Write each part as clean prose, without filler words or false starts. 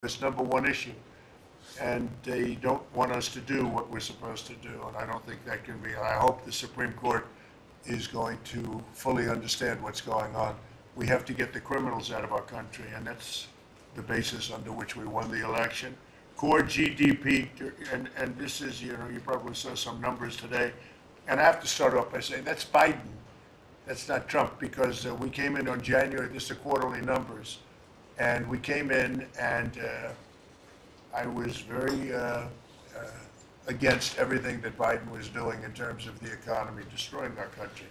It's #1 issue. And they don't want us to do what we're supposed to do. And I don't think that can be. I hope the Supreme Court is going to fully understand what's going on. We have to get the criminals out of our country, and that's the basis under which we won the election. Core GDP, and this is, you probably saw some numbers today. And I have to start off by saying that's Biden. That's not Trump, because we came in on January, this is the quarterly numbers. And we came in, and I was very against everything that Biden was doing in terms of the economy, destroying our country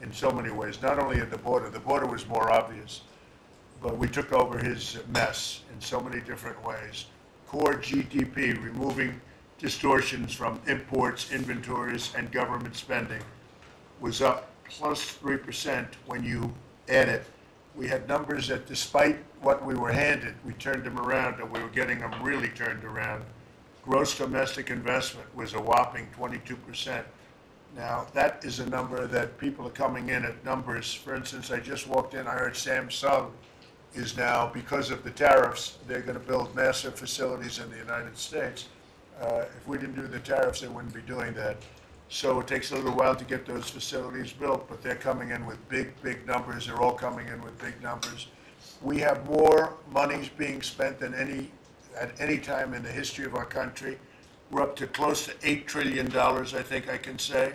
in so many ways. Not only at the border was more obvious, but we took over his mess in so many different ways. Core GDP, removing distortions from imports, inventories, and government spending, was up +3% when you add it. We had numbers that despite what we were handed, we turned them around, and we were getting them really turned around. Gross domestic investment was a whopping 22%. Now, that is a number that people are coming in at numbers. For instance, I just walked in, I heard Samsung is now, because of the tariffs, they're going to build massive facilities in the United States. If we didn't do the tariffs, they wouldn't be doing that. So it takes a little while to get those facilities built, but they're coming in with big numbers. They're all coming in with big numbers. We have more monies being spent than at any time in the history of our country. We're up to close to $8 trillion, I think I can say.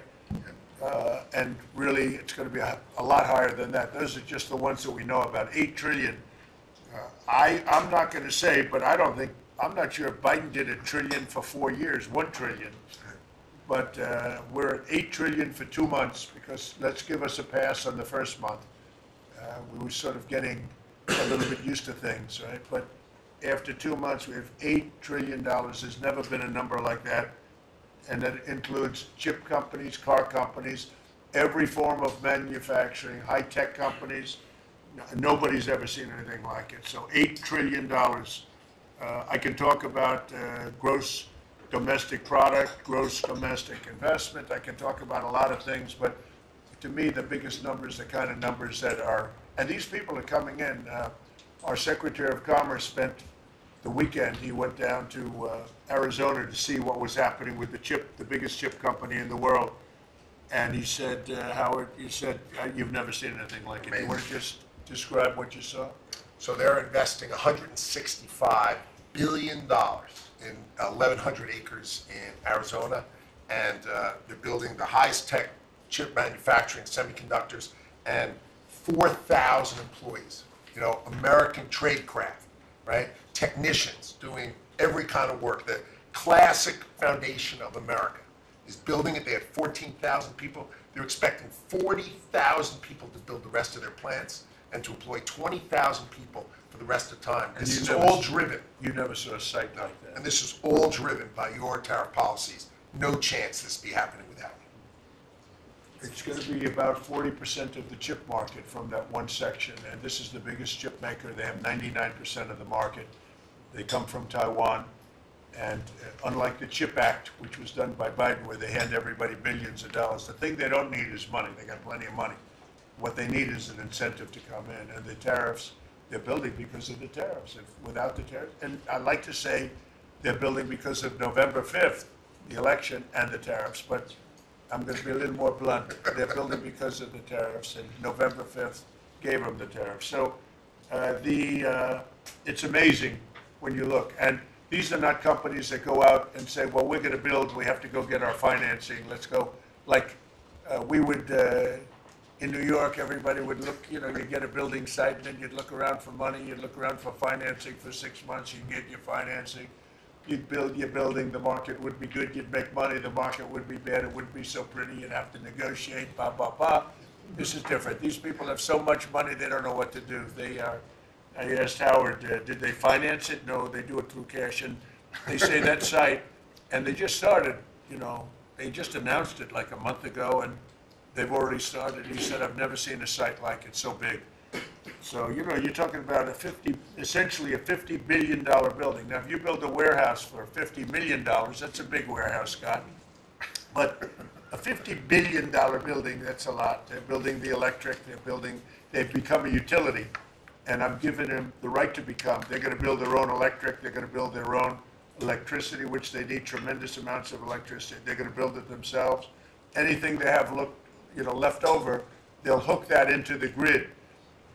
And really, it's going to be a lot higher than that. Those are just the ones that we know about. 8 trillion. I'm not going to say, but I'm not sure if Biden did $1 trillion for 4 years, $1 trillion. But we're at 8 trillion for 2 months, because let's give us a pass on the first month. We were sort of getting a little bit used to things, right? But after 2 months, we have $8 trillion. There's never been a number like that. And that includes chip companies, car companies, every form of manufacturing, high-tech companies. Nobody's ever seen anything like it. So $8 trillion. I can talk about gross domestic product, gross domestic investment. I can talk about a lot of things, but to me, the biggest numbers, the kind of numbers that are, and these people are coming in. Our Secretary of Commerce spent the weekend, he went down to Arizona to see what was happening with the biggest chip company in the world. And he said, Howard, you said, you've never seen anything like it. You want to just describe what you saw? So they're investing $165 billion in 1,100 acres in Arizona, and they're building the highest tech chip manufacturing, semiconductors, and 4,000 employees. American tradecraft, right? Technicians doing every kind of work. The classic foundation of America is building it. They have 14,000 people. They're expecting 40,000 people to build the rest of their plants and to employ 20,000 people for the rest of the time. And this is all driven. You never saw a site like that. And this is all driven by your tariff policies. No chance this be happening without you. It's going to be about 40% of the chip market from that one section, and this is the biggest chip maker. They have 99% of the market. They come from Taiwan, and unlike the CHIP Act, which was done by Biden, where they hand everybody billions of dollars, the thing they don't need is money. They got plenty of money. What they need is an incentive to come in, and the tariffs, they're building because of the tariffs. If without the tariffs, and I like to say they're building because of November 5th, the election, and the tariffs, but I'm going to be a little more blunt. They're building because of the tariffs, and November 5th gave them the tariffs. So it's amazing when you look. And these are not companies that go out and say, well, we're going to build, we have to go get our financing. Let's go. Like we would, in New York, everybody would look, you get a building site, and then you'd look around for money, you'd look around for financing for 6 months, you'd get your financing. You'd build your building, the market would be good, you'd make money, the market would be bad, it wouldn't be so pretty, you'd have to negotiate, blah, blah, blah. This is different. These people have so much money, they don't know what to do. I asked Howard, did they finance it? No, they do it through cash. And they say that site, and they just started, they just announced it like a month ago, and they've already started. He said, I've never seen a site like it, so big. So, you're talking about essentially a $50 billion building. Now, if you build a warehouse for $50 million, that's a big warehouse, Scott. But a $50 billion building, that's a lot. They're building the electric, they've become a utility. and I'm giving them the right to become. They're going to build their own electric. They're going to build their own electricity, which they need tremendous amounts of electricity. They're going to build it themselves. Anything they have left over, they'll hook that into the grid.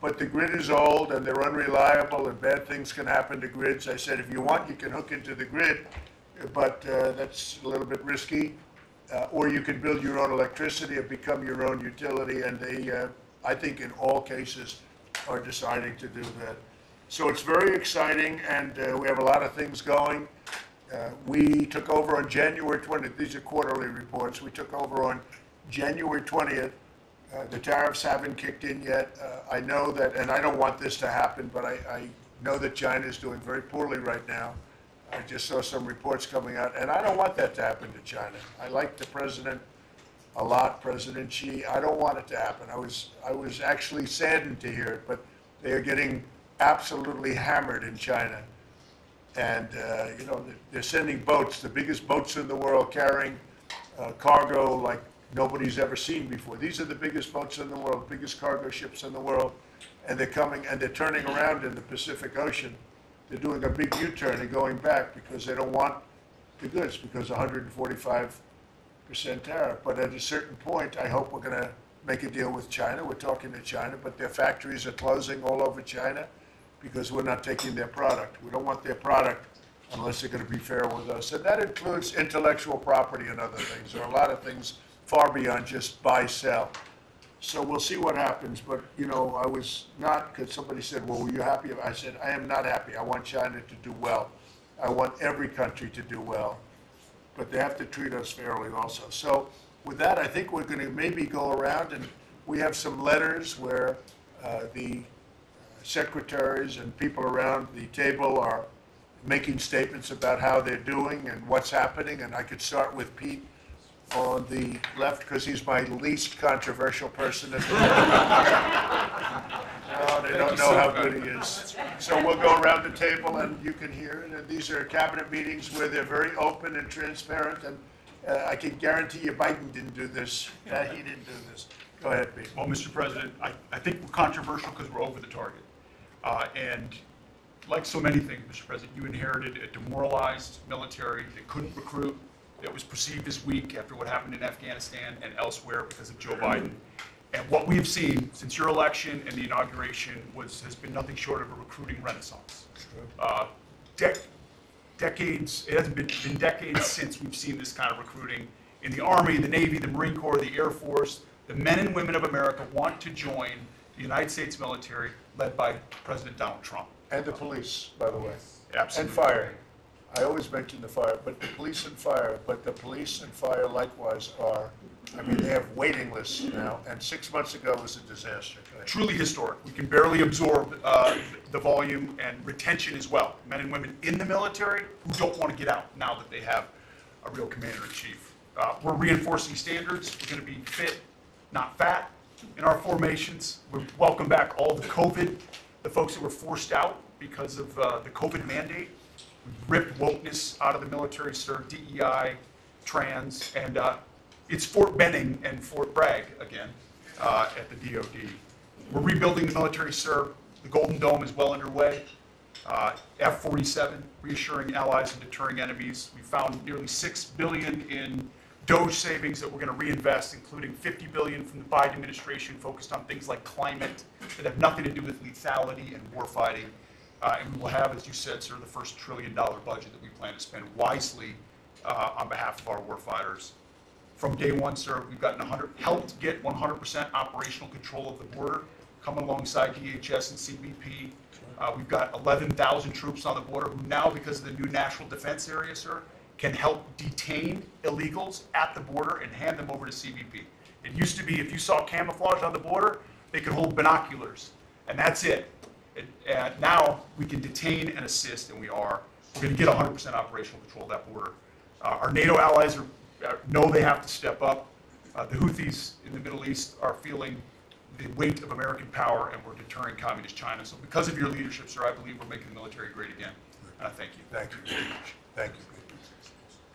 But the grid is old and they're unreliable and bad things can happen to grids. I said, if you want, you can hook into the grid, but that's a little bit risky. Or you can build your own electricity and become your own utility. And they, I think in all cases, are deciding to do that. So it's very exciting, and we have a lot of things going. We took over on January 20th. These are quarterly reports. We took over on January 20th. The tariffs haven't kicked in yet. I know that, and I don't want this to happen, but I know that China is doing very poorly right now. I just saw some reports coming out, and I don't want that to happen to China. I like the president a lot, President Xi. I don't want it to happen. I was actually saddened to hear it, but they are getting absolutely hammered in China. And, they're sending boats, the biggest boats in the world, carrying cargo like nobody's ever seen before. These are the biggest boats in the world, biggest cargo ships in the world. And they're coming and they're turning around in the Pacific Ocean. They're doing a big U-turn and going back because they don't want the goods, because 145% tariff. But at a certain point, I hope we're going to make a deal with China. We're talking to China, but their factories are closing all over China because we're not taking their product. We don't want their product unless they're going to be fair with us. And that includes intellectual property and other things. There are a lot of things far beyond just buy, sell. So we'll see what happens. But, I was not, because somebody said, well, were you happy? I said, I am not happy. I want China to do well. I want every country to do well. But they have to treat us fairly also. So with that, I think we're going to maybe go around, and we have some letters where the secretaries and people around the table are making statements about how they're doing and what's happening. And I could start with Pete on the left, because he's my least controversial person at the moment. No, they don't know how good he is. So we'll go around the table and you can hear it. And these are cabinet meetings where they're very open and transparent. And I can guarantee you Biden didn't do this. He didn't do this. Go ahead, Pete. Well, Mr. President, I think we're controversial because we're over the target. And like so many things, Mr. President, you inherited a demoralized military that couldn't recruit, that was perceived as weak after what happened in Afghanistan and elsewhere because of Joe Biden. And what we have seen since your election and the inauguration has been nothing short of a recruiting renaissance. Decades, it hasn't been decades since we've seen this kind of recruiting in the Army, the Navy, the Marine Corps, the Air Force. The men and women of America want to join the United States military led by President Donald Trump. And the police, by the way. Absolutely. And fire. I always mention the fire, but the police and fire, likewise are, they have waiting lists now, and 6 months ago was a disaster. Truly historic. We can barely absorb the volume and retention as well. Men and women in the military who don't want to get out now that they have a real commander-in-chief. We're reinforcing standards. We're going to be fit, not fat, in our formations. We welcome back all the folks that were forced out because of the COVID mandate. We've ripped wokeness out of the military, sir, DEI, trans, and it's Fort Benning and Fort Bragg again at the DOD. We're rebuilding the military, sir. The Golden Dome is well underway. F-47, reassuring allies and deterring enemies. We found nearly $6 billion in DOGE savings that we're going to reinvest, including $50 billion from the Biden administration focused on things like climate that have nothing to do with lethality and warfighting. And we will have, as you said, sir, the first $1 trillion budget that we plan to spend wisely on behalf of our warfighters. From day one, sir, we've helped get 100% operational control of the border, coming alongside DHS and CBP. We've got 11,000 troops on the border who now, because of the new national defense area, sir, can help detain illegals at the border and hand them over to CBP. It used to be if you saw camouflage on the border, they could hold binoculars, and that's it. And now we can detain and assist, and we are. We're going to get 100% operational control of that border. Our NATO allies know they have to step up. The Houthis in the Middle East are feeling the weight of American power, and we're deterring communist China. So because of your leadership, sir, I believe we're making the military great again. And I thank you. Thank you very much. Thank you, Pete.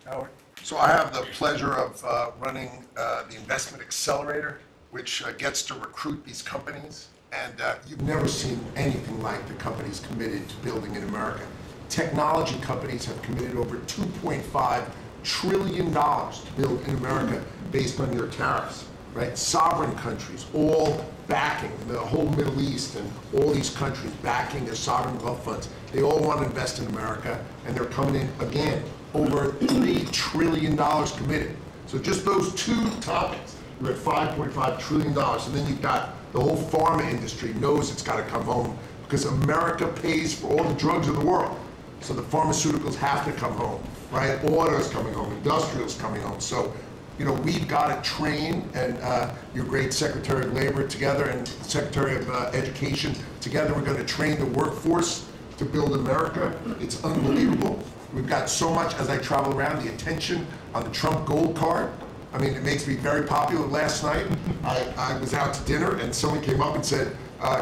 Howard? So I have the pleasure of running the investment accelerator, which gets to recruit these companies And you've never seen anything like the companies committed to building in America. Technology companies have committed over $2.5 trillion to build in America based on your tariffs, right? Sovereign countries all backing, the whole Middle East and all these countries backing their sovereign wealth funds. They all want to invest in America, and they're coming in, again, over $3 trillion committed. So just those two topics, you're at $5.5 trillion, and then you've got the whole pharma industry knows it's got to come home because America pays for all the drugs of the world. So the pharmaceuticals have to come home, right? Auto's coming home, industrial's coming home. So, you know, we've got to train, and your great Secretary of Labor together and Secretary of Education together, we're going to train the workforce to build America. It's unbelievable. We've got so much, as I travel around, the attention on the Trump Gold Card. I mean, it makes me very popular. Last night, I was out to dinner, and someone came up and said,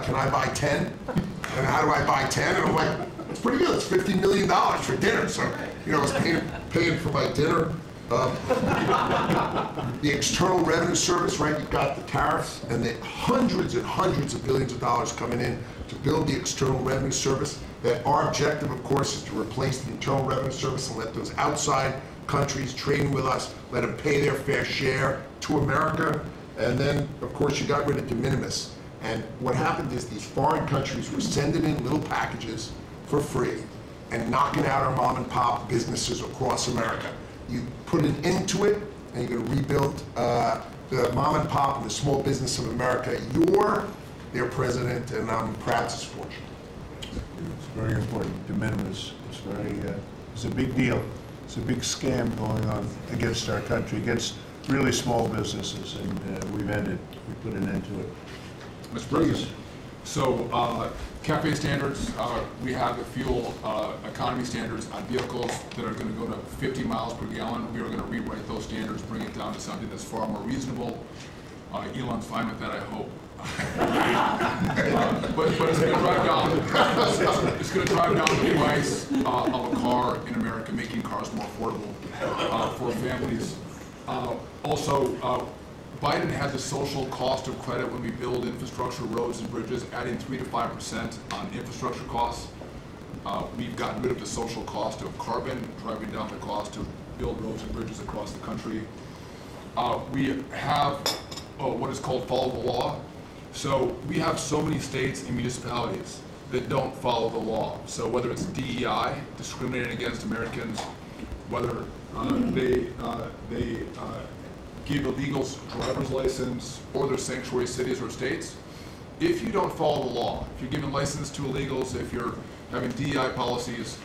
can I buy 10? And how do I buy 10? And I'm like, it's pretty good. It's $50 million for dinner. So, you know, I was paying for my dinner. The External Revenue Service, right? You've got the tariffs and the hundreds and hundreds of billions of dollars coming in to build the External Revenue Service. That our objective, of course, is to replace the Internal Revenue Service and let those outside countries trading with us, let them pay their fair share to America. And then, of course, you got rid of de minimis. And what happened is these foreign countries were sending in little packages for free and knocking out our mom and pop businesses across America. You put an end to it, and you're going to rebuild the mom and pop and the small business of America. You're their president, and I'm proud to support you. It's very important. De minimis. It's a big deal. It's a big scam going on against our country, against really small businesses, and we put an end to it. Mr. President, so CAFE standards, we have the fuel economy standards on vehicles that are going to go to 50 miles per gallon. We are going to rewrite those standards, bring it down to something that's far more reasonable. Elon's fine with that, I hope. But it's going to drive down. It's going to drive down the price of a car in America, making cars more affordable for families. Also, Biden has a social cost of credit when we build infrastructure, roads, and bridges, adding 3 to 5% on infrastructure costs. We've gotten rid of the social cost of carbon, driving down the cost to build roads and bridges across the country. We have what is called follow the law. So we have so many states and municipalities that don't follow the law. So whether it's DEI, discriminating against Americans, whether they give illegals driver's license, or they're sanctuary cities or states, if you don't follow the law, if you're giving license to illegals, if you're having DEI policies,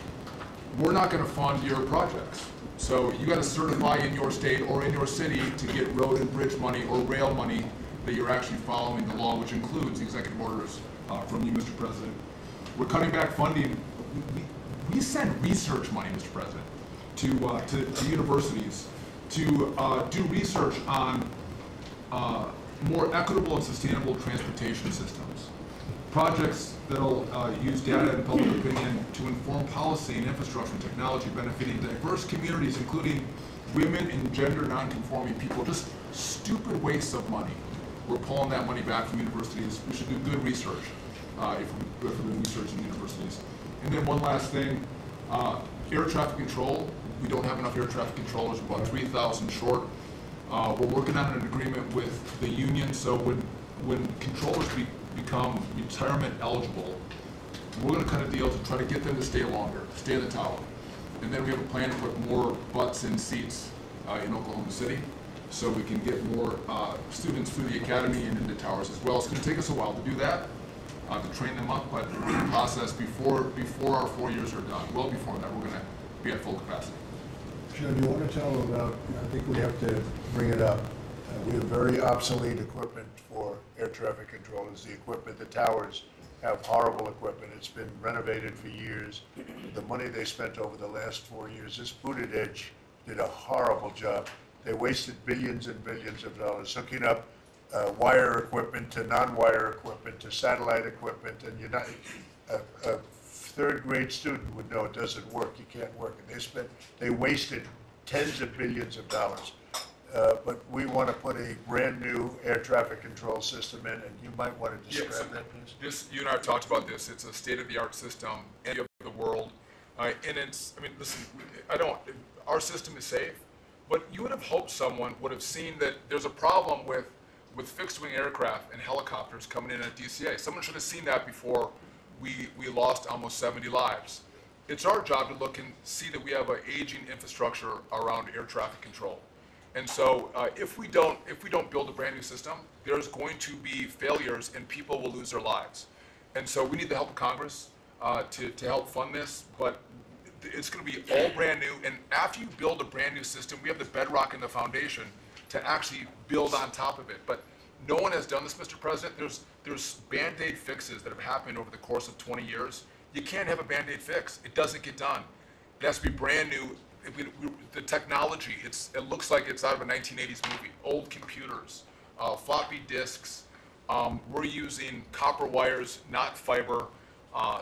we're not going to fund your projects. So you got to certify in your state or in your city to get road and bridge money or rail money that you're actually following the law, which includes executive orders from you, Mr. President. We're cutting back funding. We send research money, Mr. President, to universities to do research on more equitable and sustainable transportation systems. Projects that'll use data and public opinion to inform policy and infrastructure and technology benefiting diverse communities, including women and gender non-conforming people. Just stupid wastes of money. We're pulling that money back from universities. We should do good research if we're doing research in universities. And then one last thing, air traffic control. We don't have enough air traffic controllers, about 3,000 short. We're working on an agreement with the union, so when controllers become retirement eligible, we're going to cut a deal to try to get them to stay longer, stay in the tower. And then we have a plan to put more butts in seats in Oklahoma City, so we can get more students through the academy and into towers as well. It's going to take us a while to do that, to train them up, but we're in the process before our 4 years are done. Well before that, we're going to be at full capacity. Joe, do you want to tell them about, I think we have to bring it up, we have very obsolete equipment for air traffic controllers. The equipment, the towers have horrible equipment. It's been renovated for years. The money they spent over the last 4 years, this Buttigieg did a horrible job. They wasted billions and billions of dollars hooking up wire equipment to non-wire equipment to satellite equipment, and you're not, a third-grade student would know it doesn't work. You can't work it. They wasted tens of billions of dollars. but we want to put a brand new air traffic control system in, and you might want to describe that, please. You and I have talked about this. It's a state-of-the-art system in the world, and it's. I mean, listen. Our system is safe, but you would have hoped someone would have seen that there's a problem with fixed-wing aircraft and helicopters coming in at DCA. Someone should have seen that before we lost almost 70 lives. It's our job to look and see that we have an aging infrastructure around air traffic control. And so if we don't build a brand new system, there's going to be failures and people will lose their lives. And so we need the help of Congress to help fund this, but it's going to be all brand new. And after you build a brand new system, we have the bedrock and the foundation to actually build on top of it. But no one has done this, Mr. President. There's Band-Aid fixes that have happened over the course of 20 years. You can't have a Band-Aid fix. It doesn't get done. It has to be brand new. The technology, it looks like it's out of a 1980s movie. Old computers, floppy disks. We're using copper wires, not fiber.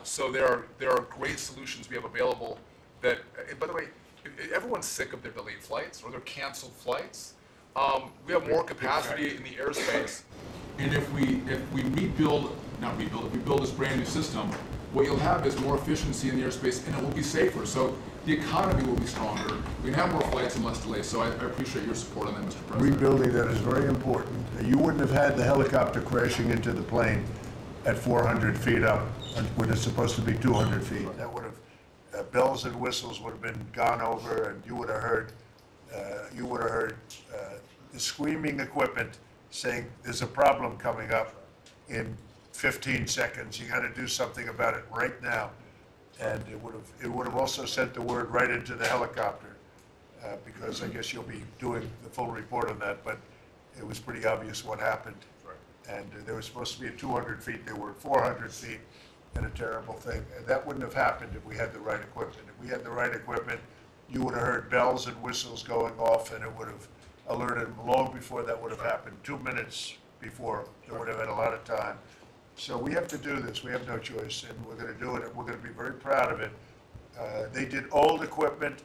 So there are great solutions we have available that, by the way, everyone's sick of their delayed flights or their canceled flights. We have more capacity in the airspace. And if we build this brand new system, what you'll have is more efficiency in the airspace and it will be safer. So the economy will be stronger. We can have more flights and less delays. So I appreciate your support on that, Mr. President. Rebuilding that is very important. You wouldn't have had the helicopter crashing into the plane at 400 feet up when it's supposed to be 200 feet. That would have, bells and whistles would have been gone over, and you would have heard the screaming equipment saying there's a problem coming up in 15 seconds. You got to do something about it right now. And it would have also sent the word right into the helicopter, because I guess you'll be doing the full report on that, but it was pretty obvious what happened. Right. And there was supposed to be at 200 feet, there were 400 feet, and a terrible thing. And that wouldn't have happened if we had the right equipment. If we had the right equipment, you would have heard bells and whistles going off, and it would have alerted them long before that would have happened. 2 minutes before, they would have had a lot of time. So we have to do this. We have no choice, and we're going to do it, and we're going to be very proud of it. They did old equipment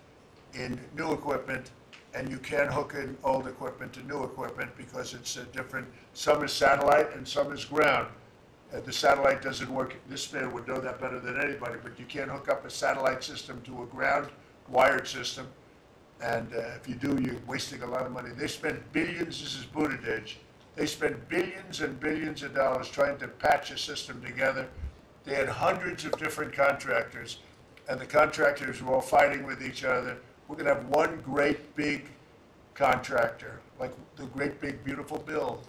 in new equipment, and you can't hook in old equipment to new equipment because it's different. Some is satellite and some is ground. The satellite doesn't work. This man would know that better than anybody, but you can't hook up a satellite system to a ground wired system. And if you do, you're wasting a lot of money. They spent billions. This is Buttigieg. They spent billions and billions of dollars trying to patch a system together. They had hundreds of different contractors, and the contractors were all fighting with each other. We're going to have one great big contractor, like the Great Big Beautiful Bill,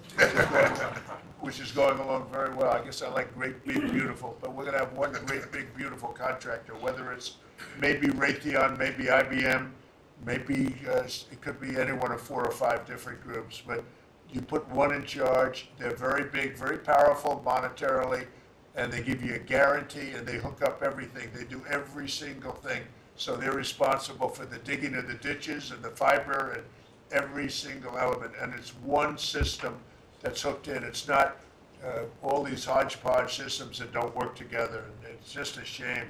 which is going along very well. I guess I like Great Big Beautiful, but we're going to have one Great Big Beautiful contractor, whether it's maybe Raytheon, maybe IBM, maybe it could be any one of 4 or 5 different groups, but you put one in charge. They're very big, very powerful monetarily, and they give you a guarantee, and they hook up everything. They do every single thing. So they're responsible for the digging of the ditches and the fiber and every single element. And it's one system that's hooked in. It's not all these hodgepodge systems that don't work together. And it's just a shame.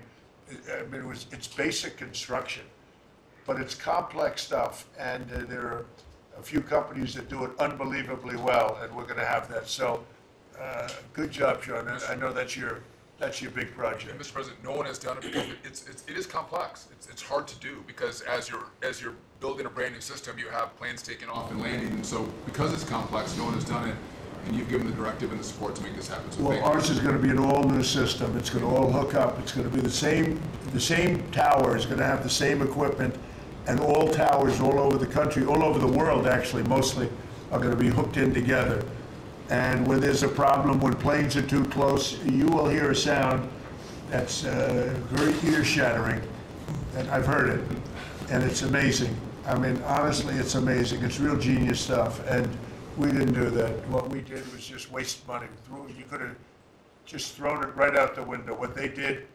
I mean, it's basic construction, but it's complex stuff. And there are a few companies that do it unbelievably well, and we're going to have that. So, good job, Sean. I know that's your big project. And Mr. President, no one has done it because it is complex. It's hard to do because as you're building a brand new system, you have planes taking off and landing, and so because it's complex, no one has done it. And you've given the directive and the support to make this happen. So well, ours is going to be an all-new system. It's going to all hook up. It's going to be the same tower is going to have the same equipment. And all towers all over the country, all over the world actually, mostly, are going to be hooked in together. And when there's a problem, when planes are too close, you will hear a sound that's very ear-shattering. And I've heard it, and it's amazing. I mean, honestly, it's amazing. It's real genius stuff, and we didn't do that. What we did was just waste money. You could have just thrown it right out the window. What they did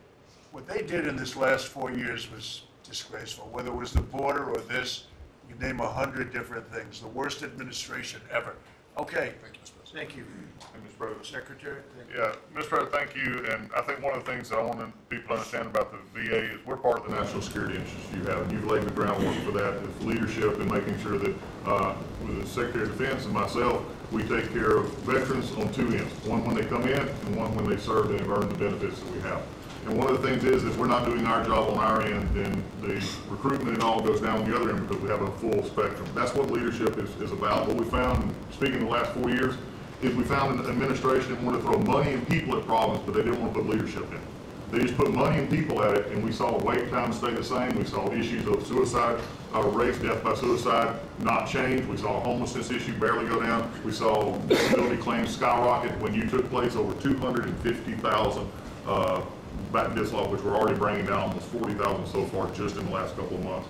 in this last 4 years was disgraceful. Whether it was the border or this, you name 100 different things. The worst administration ever. Okay. Thank you, Mr. President. Thank you. Mr. President. Secretary? Yeah, Mr. President, thank you. And I think one of the things that I want people to understand about the VA is we're part of the national security interests you have. And you've laid the groundwork for that with leadership and making sure that with the Secretary of Defense and myself, we take care of veterans on two ends. One when they come in and one when they serve and have earned the benefits that we have. And one of the things is if we're not doing our job on our end, then the recruitment and all goes down on the other end because we have a full spectrum. That's what leadership is about. What we found, speaking in the last 4 years, is we found an administration that wanted to throw money and people at problems, but they didn't want to put leadership in it. They just put money and people at it, and we saw wait times stay the same. We saw issues of suicide rates, death by suicide, not change. We saw a homelessness issue barely go down. We saw disability claims skyrocket. When you took place, over 250,000 back dislodged, which we're already bringing down almost 40,000 so far just in the last couple of months.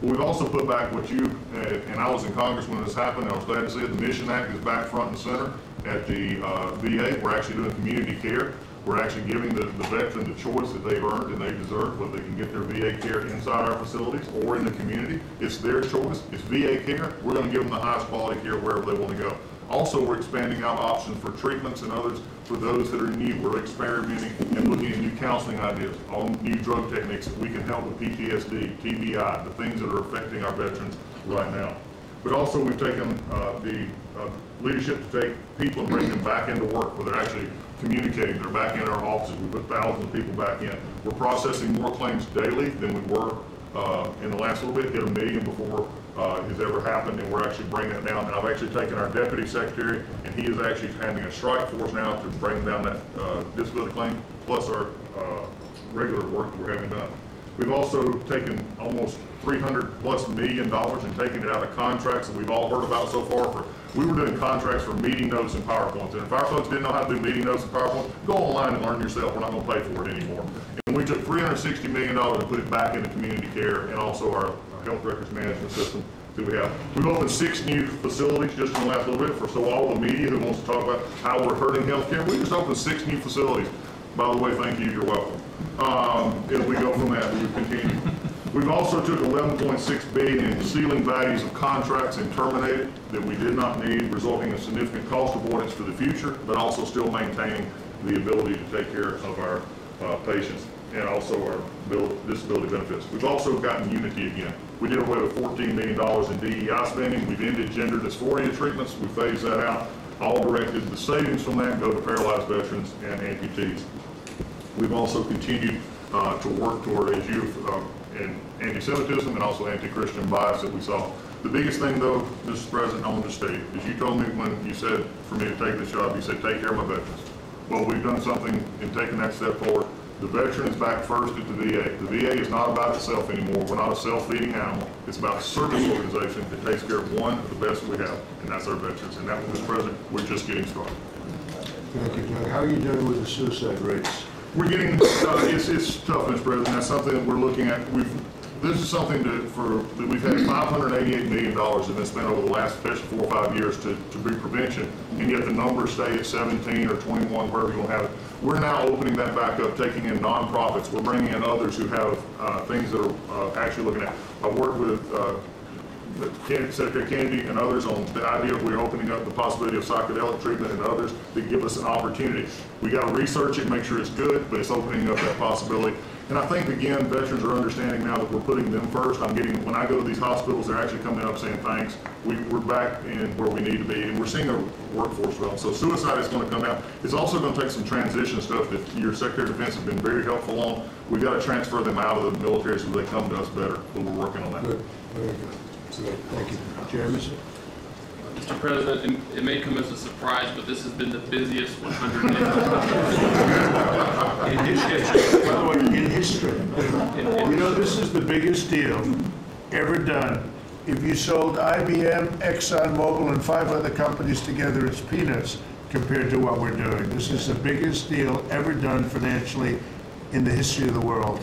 But we've also put back what you, and I was in Congress when this happened, I was glad to see it, the Mission Act is back front and center at the VA. We're actually doing community care. We're actually giving the veteran the choice that they've earned and they deserve, whether they can get their VA care inside our facilities or in the community. It's their choice. It's VA care. We're going to give them the highest quality care wherever they want to go. Also, we're expanding out options for treatments and others for those that are in need. We're experimenting and looking at new counseling ideas, all new drug techniques that we can help with PTSD, TBI, the things that are affecting our veterans right now. But also, we've taken the leadership to take people and bring them back into work where they're actually communicating. They're back in our offices. We put thousands of people back in. We're processing more claims daily than we were in the last little bit, hit 1 million before has ever happened, and we're actually bringing it down. And I've actually taken our deputy secretary, and he is actually having a strike force now to bring down that disability claim, plus our regular work that we're having done. We've also taken almost $300+ million and taken it out of contracts that we've all heard about so far. We were doing contracts for meeting notes and PowerPoints, and if our folks didn't know how to do meeting notes and PowerPoints, go online and learn yourself. We're not going to pay for it anymore. And we took $360 million and put it back into community care and also our health records management system that we have. We've opened 6 new facilities just in the last little bit so all the media who wants to talk about how we're hurting healthcare, we just opened 6 new facilities. By the way, thank you, you're welcome. If we go from that, we continue. We've also took $11.6 billion in ceiling values of contracts and terminated that we did not need, resulting in significant cost avoidance for the future, but also still maintaining the ability to take care of our patients and also our disability benefits. We've also gotten unity again. We did away with $14 million in DEI spending. We've ended gender dysphoria treatments. We phased that out. All directed the savings from that go to paralyzed veterans and amputees. We've also continued to work toward, as in anti-Semitism and also anti-Christian bias that we saw. The biggest thing, though, Mr. President, I want to state is you told me when you said for me to take this job, you said take care of my veterans. Well, we've done something in taking that step forward. The veteran is back first at the VA. The VA is not about itself anymore. We're not a self-feeding animal. It's about a service organization that takes care of one of the best we have, and that's our veterans. And that one, Mr. President, we're just getting started. Thank you, Doug. How are you doing with the suicide rates? We're getting, it's tough, Mr. President. That's something that we're looking at. This is something that we've had $588 million that have been spent over the last 4 or 5 years to be prevention, and yet the numbers stay at 17 or 21, wherever you want to have it. We're now opening that back up, taking in nonprofits. We're bringing in others who have things that are actually looking at. I work with Secretary Kennedy and others on the idea of we're opening up the possibility of psychedelic treatment and others that give us an opportunity. We got to research it, make sure it's good, but it's opening up that possibility. And I think, again, veterans are understanding now that we're putting them first. When I go to these hospitals, they're actually coming up saying thanks. We're back in where we need to be, and we're seeing our workforce well. So suicide is going to come down. It's also going to take some transition stuff that your Secretary of Defense has been very helpful on. We've got to transfer them out of the military so they come to us better, but we're working on that. Good, very good. Thank you. Jeremy? Mr. President, it may come as a surprise, but this has been the busiest 100 days. In history. By the way, in history. You know, this is the biggest deal ever done. If you sold IBM, ExxonMobil, and 5 other companies together, it's peanuts compared to what we're doing. This is the biggest deal ever done financially in the history of the world.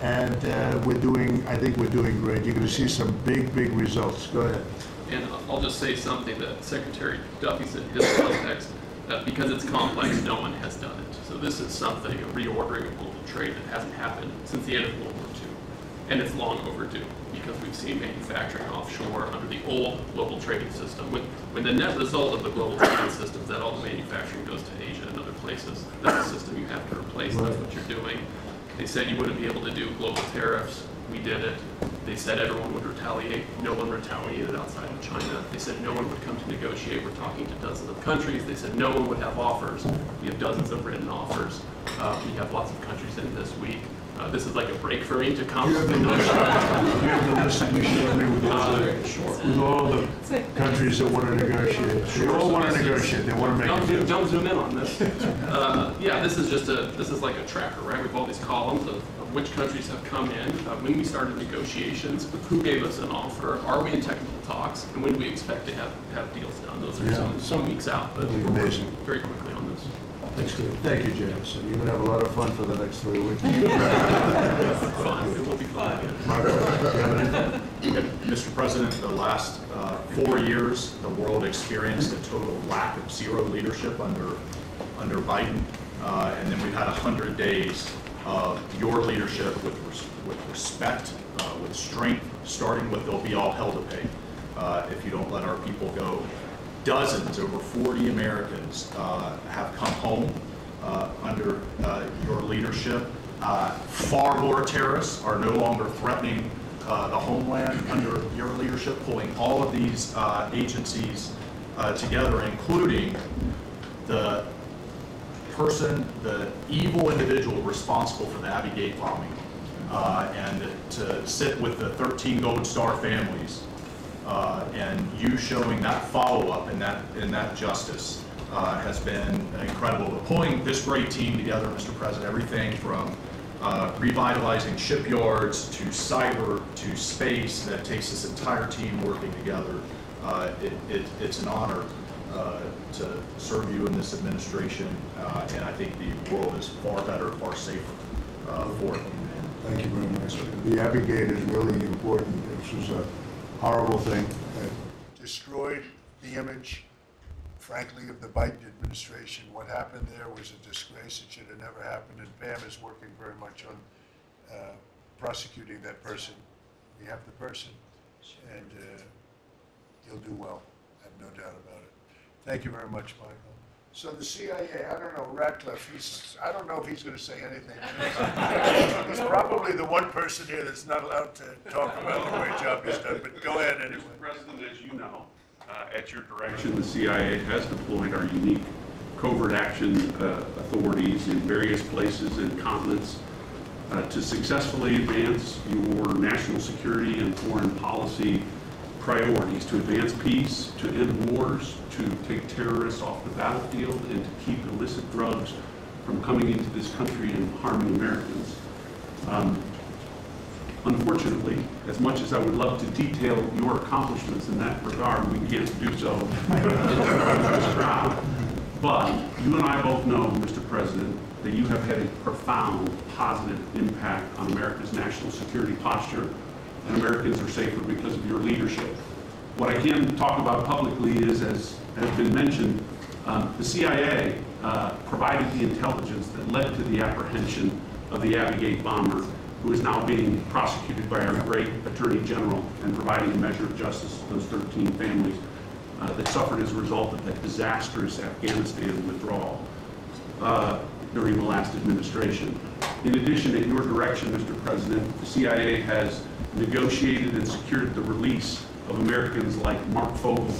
And I think we're doing great. You're going to see some big, big results. Go ahead. And I'll just say something that Secretary Duffy said in his context, that because it's complex, no one has done it. So this is something, a reordering of global trade that hasn't happened since the end of World War II. And it's long overdue because we've seen manufacturing offshore under the old global trading system. When the net result of the global trading system is that all the manufacturing goes to Asia and other places, that's a system you have to replace. That's what you're doing. They said you wouldn't be able to do global tariffs. We did it. They said everyone would retaliate. No one retaliated outside of China. They said no one would come to negotiate. We're talking to dozens of countries. They said no one would have offers. We have dozens of written offers. We have lots of countries in this week. This is like a break for me to come. You have the list that you showed me with all the countries that want to negotiate. They all want to negotiate. They want to make a deal. Don't zoom in on this. Yeah, this is like a tracker, right? With all these columns of which countries have come in, when we started negotiations, who gave us an offer, are we in technical talks, and when do we expect to have deals done? Those are some weeks out, but we're working very quickly on this. Thank you, James. You're going to have a lot of fun for the next 3 weeks. Fun. It will be fun. Mr. President, the last 4 years, the world experienced a total lack of zero leadership under Biden, and then we've had 100 days of your leadership with respect, with strength, starting with there'll be all hell to pay if you don't let our people go. Dozens, over 40 Americans have come home under your leadership. Far more terrorists are no longer threatening the homeland under your leadership, pulling all of these agencies together, including the evil individual responsible for the Abbey Gate bombing, and to sit with the 13 Gold Star families. And you showing that follow-up and that justice has been incredible. But pulling this great team together, Mr. President, everything from revitalizing shipyards to cyber to space, that takes this entire team working together. It's an honor to serve you in this administration, and I think the world is far better, far safer for it. Thank you very much. The Abbey Gate is really important. This was a horrible thing that destroyed the image, frankly, of the Biden administration. What happened there was a disgrace. It should have never happened, and Pam is working very much on prosecuting that person. We have the person, and he'll do well. I have no doubt about it. Thank you very much, Michael. So the CIA, I don't know, Ratcliffe, I don't know if he's going to say anything. He's probably the one person here that's not allowed to talk about the great job he's done, but go ahead anyway. Mr. President, as you know, at your direction, the CIA has deployed our unique covert action authorities in various places and continents to successfully advance your national security and foreign policy priorities, to advance peace, to end wars, to take terrorists off the battlefield, and to keep illicit drugs from coming into this country and harming Americans. Unfortunately, as much as I would love to detail your accomplishments in that regard, we can't do so. But you and I both know, Mr. President, that you have had a profound positive impact on America's national security posture, and Americans are safer because of your leadership. What I can talk about publicly is, as has been mentioned, the CIA provided the intelligence that led to the apprehension of the Abbey Gate bomber, who is now being prosecuted by our great Attorney General and providing a measure of justice to those 13 families that suffered as a result of that disastrous Afghanistan withdrawal during the last administration. In addition, at your direction, Mr. President, the CIA has negotiated and secured the release of Americans like Mark Fogel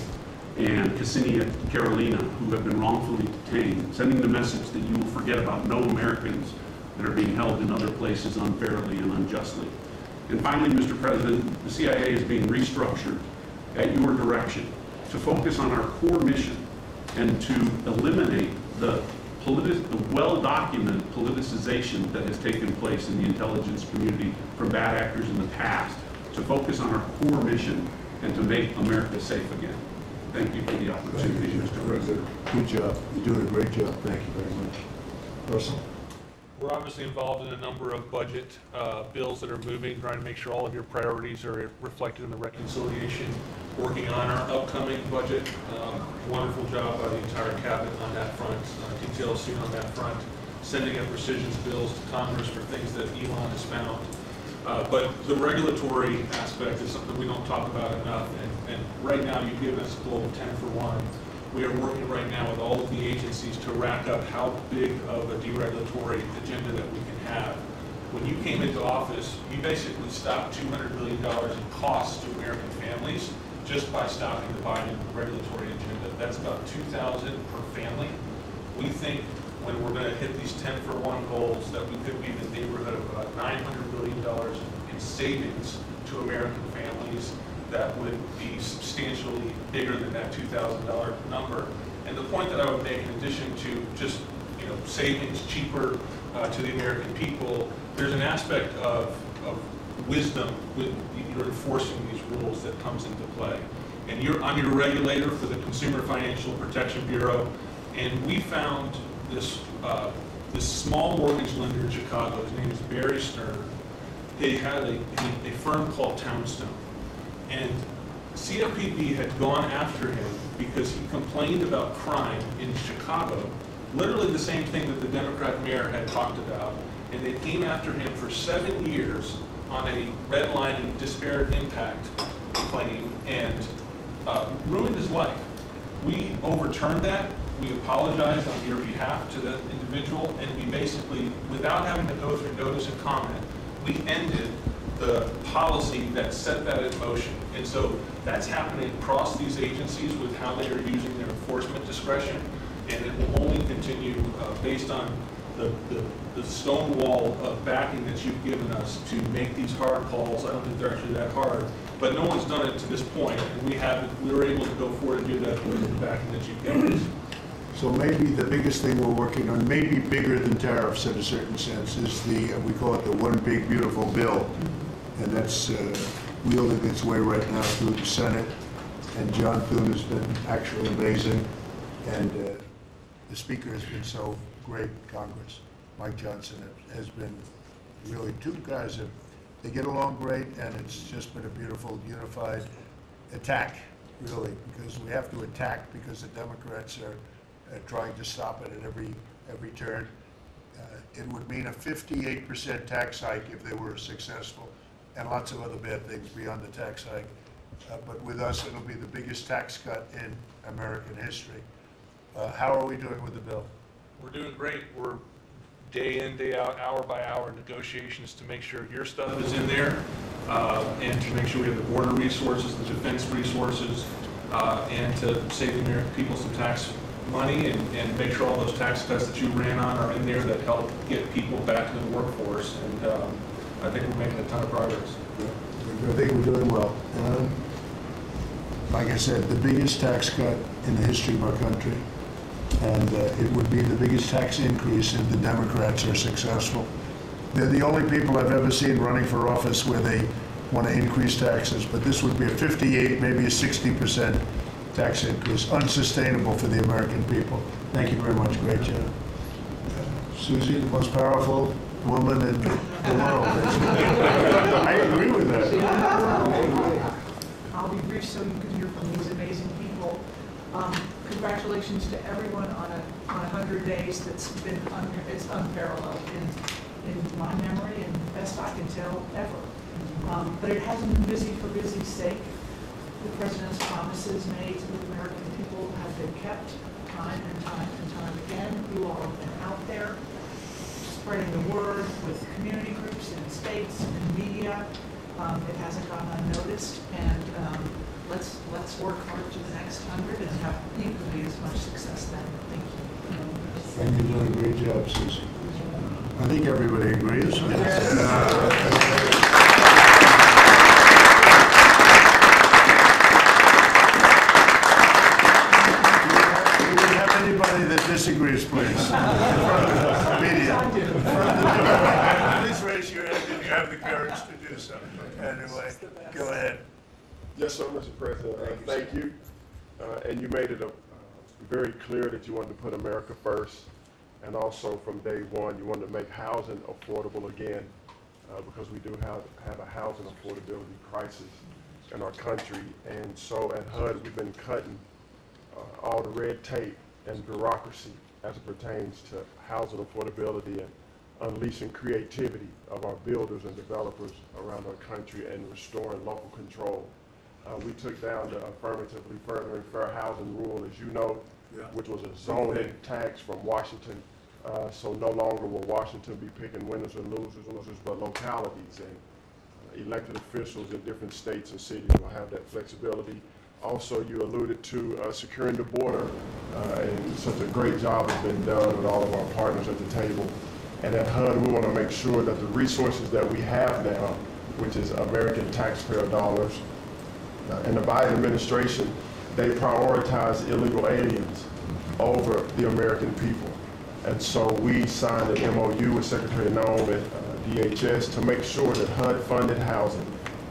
and Ksenia Karolina, who have been wrongfully detained, sending the message that you will forget about no Americans that are being held in other places unfairly and unjustly. And finally, Mr. President, the CIA is being restructured at your direction to focus on our core mission and to eliminate the well-documented politicization that has taken place in the intelligence community from bad actors in the past, to focus on our core mission and to make America safe again. Thank you for the opportunity, Mr. President. Good job. You're doing a great job. Thank you very much. Russell? We're obviously involved in a number of budget bills that are moving, trying to make sure all of your priorities are reflected in the reconciliation, working on our upcoming budget. Wonderful job by the entire cabinet on that front, details soon on that front, sending up rescissions bills to Congress for things that Elon has found But the regulatory aspect is something we don't talk about enough, and right now you've given us a global 10 for 1. We are working right now with all of the agencies to rack up how big of a deregulatory agenda that we can have. When you came into office, you basically stopped $200 billion in costs to American families just by stopping the Biden regulatory agenda. That's about $2,000 per family. We think when we're going to hit these 10 for 1 goals that we could be in the neighborhood of about $900 billion in savings to American families that would be substantially bigger than that $2,000 number. And the point that I would make, in addition to just savings cheaper to the American people, there's an aspect of wisdom with you're enforcing these rules that comes into play. And I'm your regulator for the Consumer Financial Protection Bureau, and we found this small mortgage lender in Chicago. His name is Barry Stern. He had a firm called Townstone, and CFPB had gone after him because he complained about crime in Chicago, literally the same thing that the Democrat mayor had talked about, and they came after him for 7 years on a redlining disparate impact claim and ruined his life. We overturned that. We apologized on your behalf to the individual, and we basically, without having to go through notice and comment, we ended the policy that set that in motion. And so that's happening across these agencies with how they are using their enforcement discretion, and it will only continue based on the stone wall of backing that you've given us to make these hard calls. I don't think they're actually that hard, but no one's done it to this point, and we were able to go forward and do that with the backing that you've given us. So maybe the biggest thing we're working on, maybe bigger than tariffs in a certain sense, is we call it the One Big Beautiful Bill. And that's wielding its way right now through the Senate. And John Thune has been actually amazing. And the Speaker has been so great, Congress. Mike Johnson has been really two guys that they get along great, and it's just been a beautiful, unified attack, really, because we have to attack because the Democrats are trying to stop it at every turn. It would mean a 58% tax hike if they were successful, and lots of other bad things beyond the tax hike. But with us, it'll be the biggest tax cut in American history. How are we doing with the bill? We're doing great. We're day in, day out, hour by hour negotiations to make sure your stuff is in there, and to make sure we have the border resources, the defense resources, and to save the American people some tax money and make sure all those tax cuts that you ran on are in there that help get people back to the workforce. And I think we're making a ton of progress. I think we're doing well. Like I said, the biggest tax cut in the history of our country, and it would be the biggest tax increase if the Democrats are successful. They're the only people I've ever seen running for office where they want to increase taxes, but this would be a 58, maybe a 60% tax increase, unsustainable for the American people. Thank you very much. Great job. Susie, the most powerful woman in the world. I agree with that. I'll be brief so you can hear from these amazing people. Congratulations to everyone on 100 days that's been it's unparalleled in my memory and best I can tell ever. But it hasn't been busy for busy's sake. The President's promises made to the American people have been kept time and time and time again. You all have been out there spreading the word with community groups and states and media. It hasn't gone unnoticed, and let's work hard to the next 100 and have equally as much success then. Thank you. And you're doing a great job, Susie. I think everybody agrees. Do we have anybody that disagrees, please? Please raise your hand if you have the courage to do so. Anyway, go ahead. Yes, sir, Mr. President. Thank you. And you made it very clear that you wanted to put America first, and also from day one you wanted to make housing affordable again, because we do have a housing affordability crisis in our country. And so at HUD we've been cutting all the red tape and bureaucracy as it pertains to housing affordability and unleashing creativity of our builders and developers around our country and restoring local control. We took down the affirmatively furthering fair housing rule, as you know, which was a zoning tax from Washington. So no longer will Washington be picking winners and losers, but localities and elected officials in different states and cities will have that flexibility. Also, you alluded to securing the border, and such a great job has been done with all of our partners at the table. And at HUD, we want to make sure that the resources that we have now, which is American taxpayer dollars, in the Biden administration, they prioritize illegal aliens over the American people. And so we signed an MOU with Secretary Noem at DHS to make sure that HUD-funded housing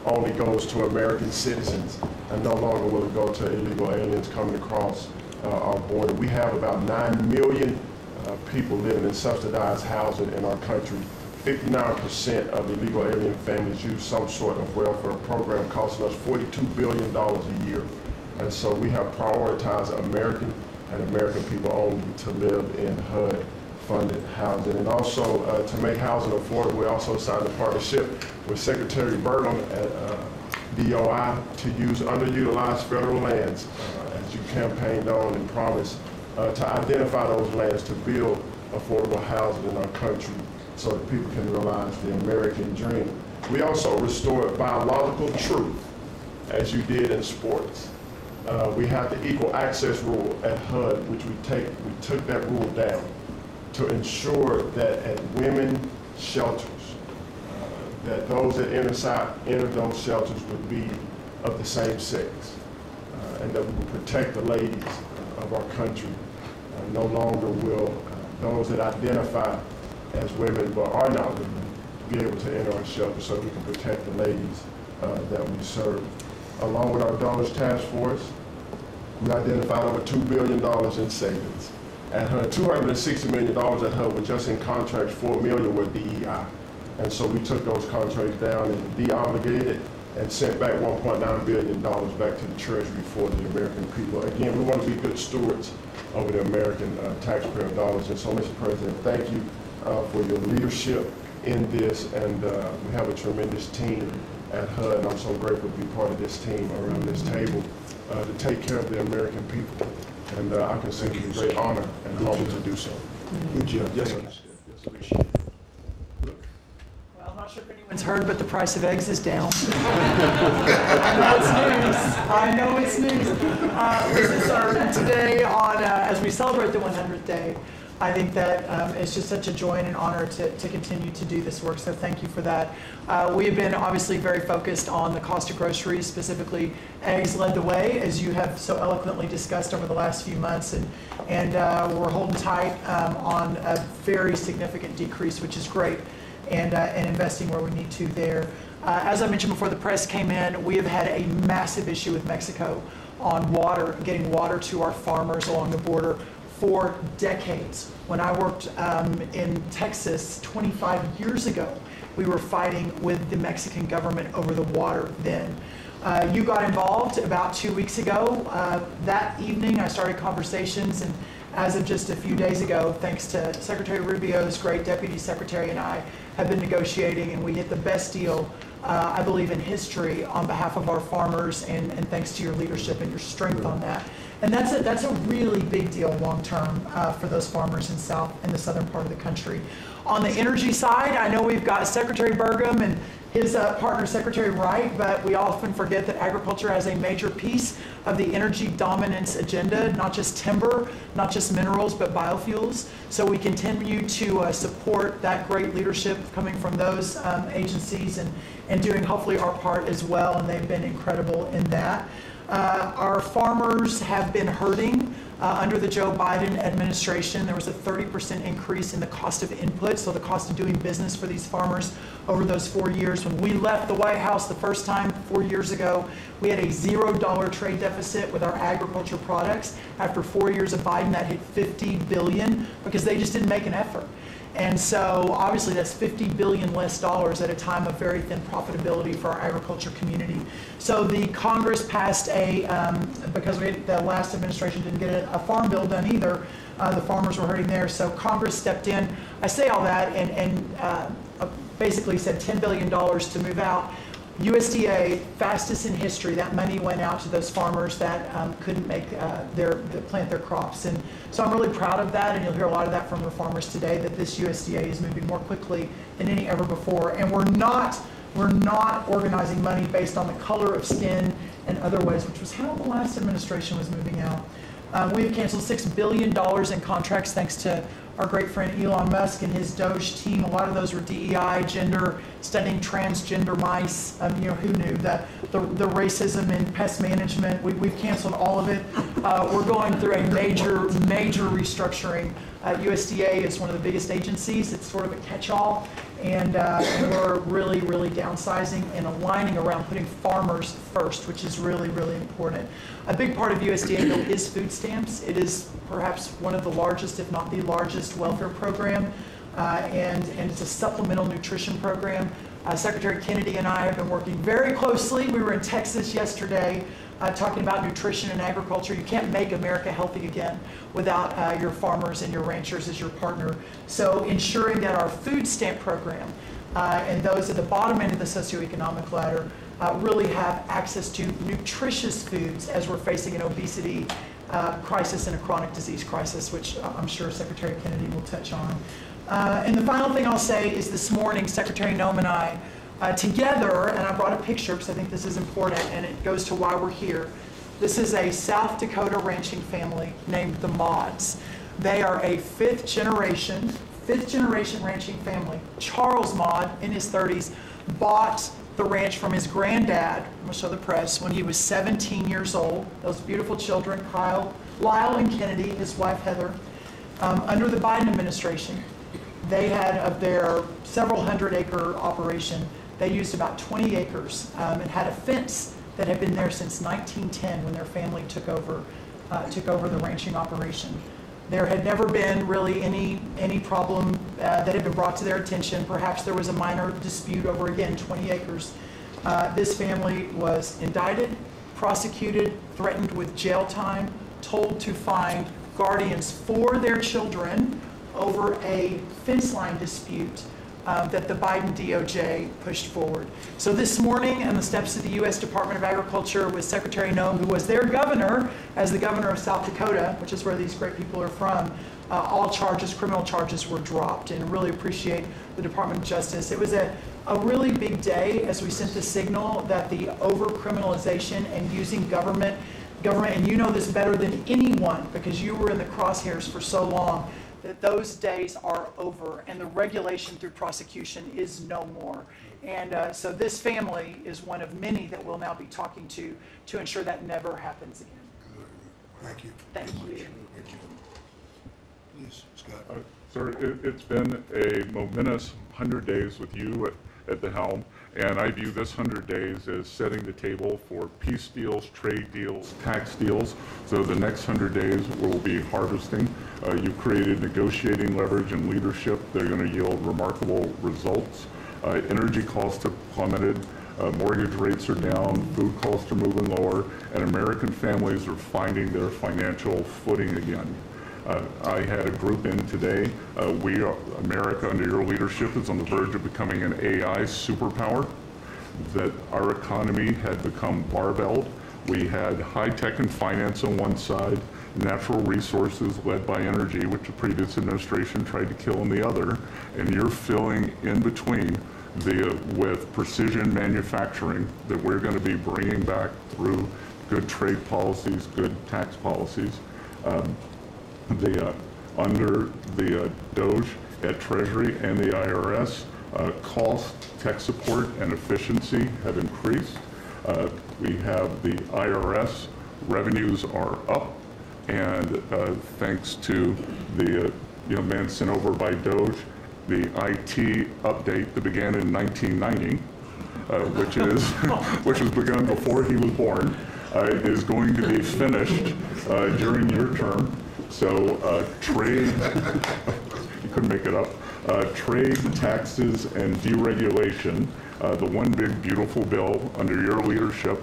only goes to American citizens and no longer will it go to illegal aliens coming across our border. We have about 9 million people living in subsidized housing in our country. 59% of illegal alien families use some sort of welfare program costing us $42 billion a year. And so we have prioritized American and American people only to live in HUD-funded housing. And also to make housing affordable, we also signed a partnership with Secretary Burgum at DOI to use underutilized federal lands, as you campaigned on and promised, to identify those lands to build affordable housing in our country so that people can realize the American dream. We also restored biological truth, as you did in sports. We have the equal access rule at HUD, which we took that rule down to ensure that at women shelters, that those that enter those shelters would be of the same sex, and that we would protect the ladies of our country. No longer will those that identify as women but are not women be able to enter our shelter, so we can protect the ladies that we serve. Along with our Donors Task Force, we identified over $2 billion in savings. At HUD, $260 million at HUD were just in contracts, $4 million were DEI. And so we took those contracts down and de-obligated and sent back $1.9 billion back to the Treasury for the American people. Again, we want to be good stewards over the American taxpayer dollars. And so, Mr. President, thank you for your leadership in this. And we have a tremendous team at HUD, and I'm so grateful to be part of this team around this table to take care of the American people. And I consider it a great honor and honor to do so. Good job. Yes, sir. Well, I'm not sure if anyone's heard, but the price of eggs is down. I know it's news. This is our today on, as we celebrate the 100th day. I think that it's just such a joy and an honor to continue to do this work, so thank you for that. We have been obviously very focused on the cost of groceries, specifically eggs led the way, as you have so eloquently discussed over the last few months, and we're holding tight on a very significant decrease, which is great, and investing where we need to there. As I mentioned before the press came in, we have had a massive issue with Mexico on water, getting water to our farmers along the border for decades. When I worked in Texas 25 years ago, we were fighting with the Mexican government over the water then. You got involved about 2 weeks ago. That evening I started conversations, and as of just a few days ago, thanks to Secretary Rubio's great Deputy Secretary and I, have been negotiating, and we hit the best deal, I believe, in history on behalf of our farmers, and thanks to your leadership and your strength on that. And that's a really big deal long term for those farmers in the southern part of the country. On the energy side, I know we've got Secretary Burgum and his partner Secretary Wright, but we often forget that agriculture has a major piece of the energy dominance agenda, not just timber, not just minerals, but biofuels. So we continue to support that great leadership coming from those agencies and doing hopefully our part as well, and they've been incredible in that. Our farmers have been hurting under the Joe Biden administration. There was a 30% increase in the cost of input, so the cost of doing business for these farmers over those 4 years. When we left the White House the first time 4 years ago, we had a $0 trade deficit with our agriculture products. After 4 years of Biden, that hit $50 billion because they just didn't make an effort. And so obviously that's $50 billion less dollars at a time of very thin profitability for our agriculture community. So the Congress passed because the last administration didn't get a farm bill done either. The farmers were hurting there, so Congress stepped in. I say all that and basically said $10 billion to move out. USDA, fastest in history, that money went out to those farmers that couldn't make plant their crops. And so I'm really proud of that, and you'll hear a lot of that from the farmers today, that this USDA is moving more quickly than any ever before. And we're not organizing money based on the color of skin and other ways, which was how the last administration was moving out. We've canceled $6 billion in contracts thanks to our great friend Elon Musk and his Doge team. A lot of those were DEI, gender, studying transgender mice. Who knew that the racism in pest management? We've canceled all of it. We're going through a major restructuring. USDA is one of the biggest agencies. It's sort of a catch-all, and we're really downsizing and aligning around putting farmers first, which is really important. A big part of USDA though is food stamps. It is perhaps one of the largest, if not the largest, welfare program, and it's a supplemental nutrition program. Secretary Kennedy and I have been working very closely. We were in Texas yesterday talking about nutrition and agriculture. You can't make America healthy again without your farmers and your ranchers as your partner. So ensuring that our food stamp program and those at the bottom end of the socioeconomic ladder really have access to nutritious foods as we're facing an obesity crisis and a chronic disease crisis, which I'm sure Secretary Kennedy will touch on. And the final thing I'll say is this morning, Secretary Noem and I, together, and I brought a picture because I think this is important and it goes to why we're here. This is a South Dakota ranching family named the Mods. They are a fifth generation ranching family. Charles Mod, in his 30s, bought the ranch from his granddad, I'm going to show the press, when he was 17 years old. Those beautiful children, Lyle and Kennedy, his wife Heather. Under the Biden administration, they had, of their several hundred-acre operation, they used about 20 acres and had a fence that had been there since 1910 when their family took over the ranching operation. There had never been really any problem that had been brought to their attention. Perhaps there was a minor dispute over, again, 20 acres. This family was indicted, prosecuted, threatened with jail time, told to find guardians for their children over a fence line dispute that the Biden DOJ pushed forward. So this morning, on the steps of the U.S. Department of Agriculture with Secretary Noem, who was their governor, as the governor of South Dakota, which is where these great people are from, all charges, criminal charges, were dropped, and really appreciate the Department of Justice. It was a really big day as we sent the signal that the over-criminalization and using government, and you know this better than anyone because you were in the crosshairs for so long, that those days are over and the regulation through prosecution is no more. And so this family is one of many that we'll now be talking to ensure that never happens again. Thank you. Thank you. Please, Scott. Sir, it's been a momentous 100 days with you at the helm, and I view this 100 days as setting the table for peace deals, trade deals, tax deals. So the next 100 days will be harvesting. You've created negotiating leverage and leadership that are going to yield remarkable results. Energy costs have plummeted. Mortgage rates are down, food costs are moving lower, and American families are finding their financial footing again. I had a group in today. America, under your leadership, is on the verge of becoming an AI superpower, that our economy had become barbelled. We had high tech and finance on one side, natural resources led by energy, which the previous administration tried to kill on the other, and you're filling in between with precision manufacturing that we're going to be bringing back through good trade policies, good tax policies. Under the Doge at Treasury and the IRS, cost, tech support, and efficiency have increased. We have the IRS revenues are up, and thanks to the man sent over by Doge, the IT update that began in 1990, which was begun before he was born, is going to be finished during your term. So trade, you couldn't make it up, trade, taxes, and deregulation, the one big beautiful bill under your leadership,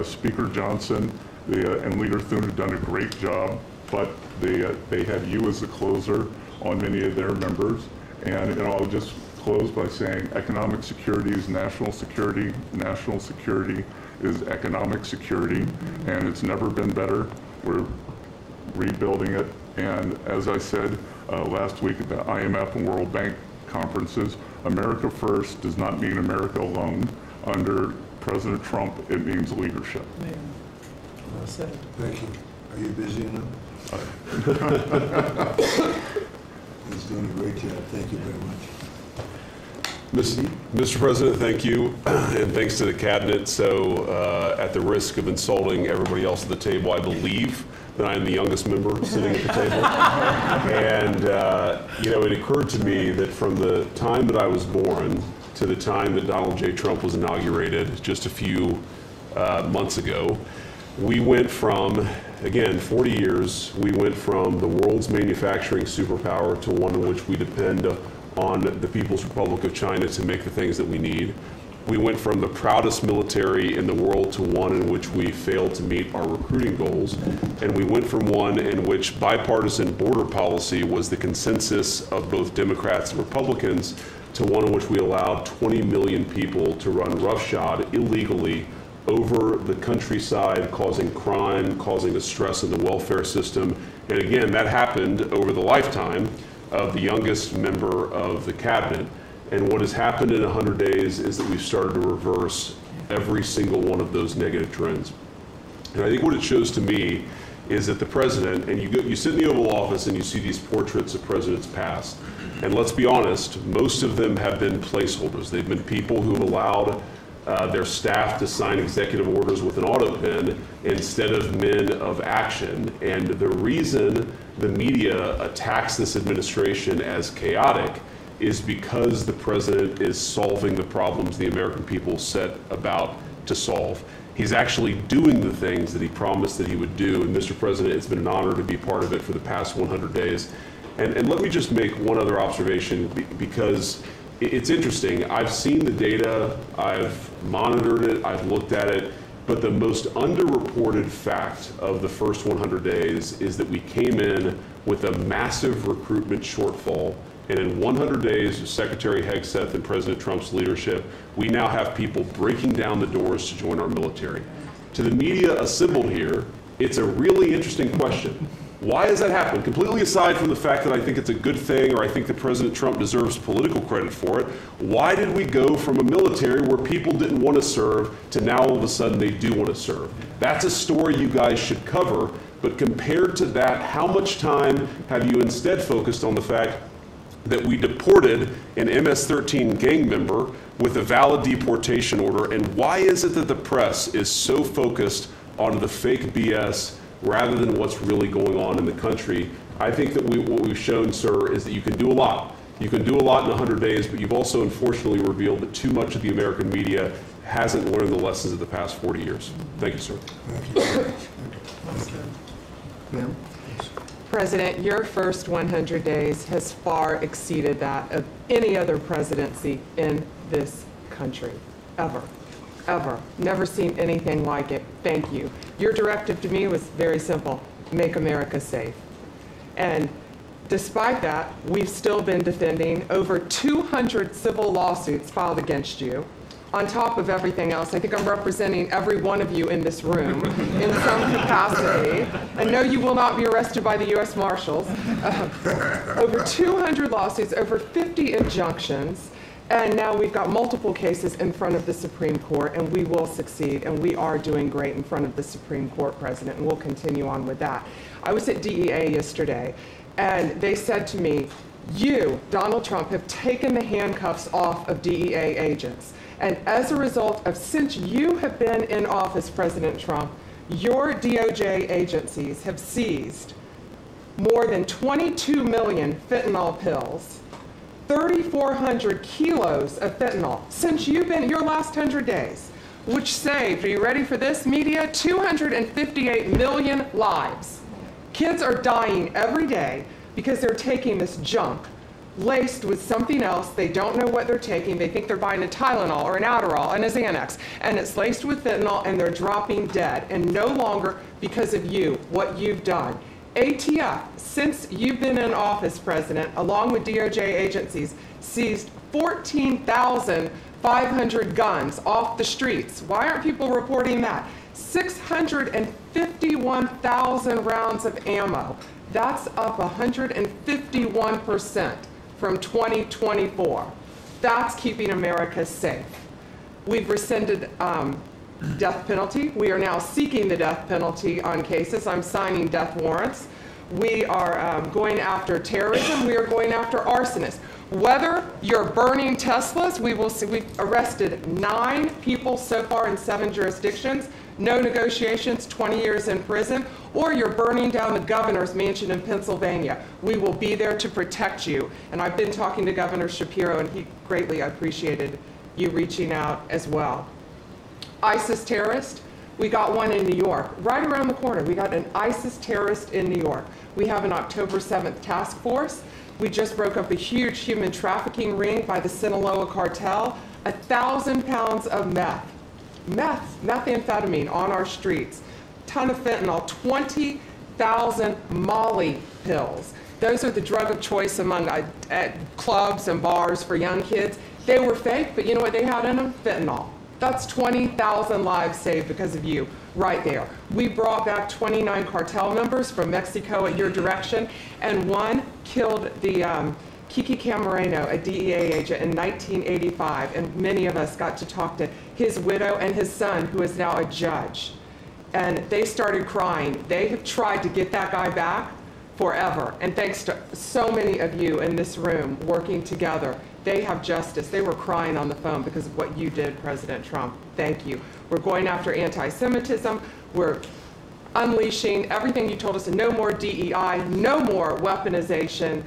Speaker Johnson and Leader Thune have done a great job but they have you as the closer on many of their members. And I'll just close by saying economic security is national security. National security is economic security, and it's never been better. We're rebuilding it. And as I said last week at the IMF and World Bank conferences, America first does not mean America alone. Under President Trump, it means leadership. Well said. Thank you. Are you busy enough? He's doing a great job. Thank you very much. Mr. President, thank you, and thanks to the cabinet. So, at the risk of insulting everybody else at the table, I believe that I am the youngest member sitting at the table. And, it occurred to me that from the time that I was born to the time that Donald J. Trump was inaugurated just a few months ago, we went from, again, 40 years, we went from the world's manufacturing superpower to one in which we depend on the People's Republic of China to make the things that we need. We went from the proudest military in the world to one in which we failed to meet our recruiting goals. And we went from one in which bipartisan border policy was the consensus of both Democrats and Republicans to one in which we allowed 20 million people to run roughshod illegally over the countryside, causing crime, causing a stress in the welfare system. And again, that happened over the lifetime of the youngest member of the cabinet. And what has happened in 100 days is that we've started to reverse every single one of those negative trends. And I think what it shows to me is that the president, and you sit in the Oval Office and you see these portraits of presidents past, and let's be honest, most of them have been placeholders. They've been people who have allowed their staff to sign executive orders with an auto pen instead of men of action. And the reason the media attacks this administration as chaotic is because the president is solving the problems the American people set about to solve. He's actually doing the things that he promised that he would do. And Mr. President, it's been an honor to be part of it for the past 100 days. And let me just make one other observation, because it's interesting. I've seen the data, I've monitored it, I've looked at it, but the most underreported fact of the first 100 days is that we came in with a massive recruitment shortfall. And in 100 days of Secretary Hegseth and President Trump's leadership, we now have people breaking down the doors to join our military. To the media assembled here, it's a really interesting question. Why has that happened? Completely aside from the fact that I think it's a good thing, or I think that President Trump deserves political credit for it, why did we go from a military where people didn't want to serve to now all of a sudden they do want to serve? That's a story you guys should cover, but compared to that, how much time have you instead focused on the fact that we deported an MS-13 gang member with a valid deportation order? And why is it that the press is so focused on the fake BS rather than what's really going on in the country? I think that what we've shown, sir, is that you can do a lot. You can do a lot in 100 days, but you've also unfortunately revealed that too much of the American media hasn't learned the lessons of the past 40 years. Thank you, sir. Ma'am? President, your first 100 days has far exceeded that of any other presidency in this country, ever. Ever. Never seen anything like it. Thank you. Your directive to me was very simple: make America safe. And despite that, we've still been defending over 200 civil lawsuits filed against you. On top of everything else, I think I'm representing every one of you in this room in some capacity. And no, you will not be arrested by the U.S. Marshals. Over 200 lawsuits, over 50 injunctions. And now we've got multiple cases in front of the Supreme Court, and we will succeed, and we are doing great in front of the Supreme Court, President, and we'll continue on with that. I was at DEA yesterday, and they said to me, you, Donald Trump, have taken the handcuffs off of DEA agents. And as a result of, since you have been in office, President Trump, your DOJ agencies have seized more than 22 million fentanyl pills, 3,400 kilos of fentanyl since you've been, your last 100 days, which saved, are you ready for this, media? 258 million lives. Kids are dying every day because they're taking this junk laced with something else. They don't know what they're taking. They think they're buying a Tylenol or an Adderall and a Xanax, and it's laced with fentanyl, and they're dropping dead. And no longer because of you, what you've done. ATF, since you've been in office, President, along with DOJ agencies, seized 14,500 guns off the streets. Why aren't people reporting that? 651,000 rounds of ammo. That's up 151% from 2024. That's keeping America safe. We've rescinded death penalty. We are now seeking the death penalty on cases. I'm signing death warrants. We are going after terrorism. We are going after arsonists. Whether you're burning Teslas, we've arrested 9 people so far in 7 jurisdictions, no negotiations, 20 years in prison, or you're burning down the governor's mansion in Pennsylvania. We will be there to protect you. And I've been talking to Governor Shapiro, and he greatly appreciated you reaching out as well. ISIS terrorist, we got one in New York, right around the corner. We got an ISIS terrorist in New York. We have an October 7th task force. We just broke up a huge human trafficking ring by the Sinaloa cartel. 1,000 pounds of methamphetamine on our streets. Ton of fentanyl, 20,000 Molly pills. Those are the drug of choice among clubs and bars for young kids. They were fake, but you know what they had in them? Fentanyl. That's 20,000 lives saved because of you, right there. We brought back 29 cartel members from Mexico at your direction, and one killed the Kiki Camareno, a DEA agent, in 1985, and many of us got to talk to his widow and his son, who is now a judge. And they started crying. They have tried to get that guy back forever, and thanks to so many of you in this room working together, they have justice. They were crying on the phone because of what you did, President Trump. Thank you. We're going after anti-Semitism. We're unleashing everything you told us, no more DEI, no more weaponization.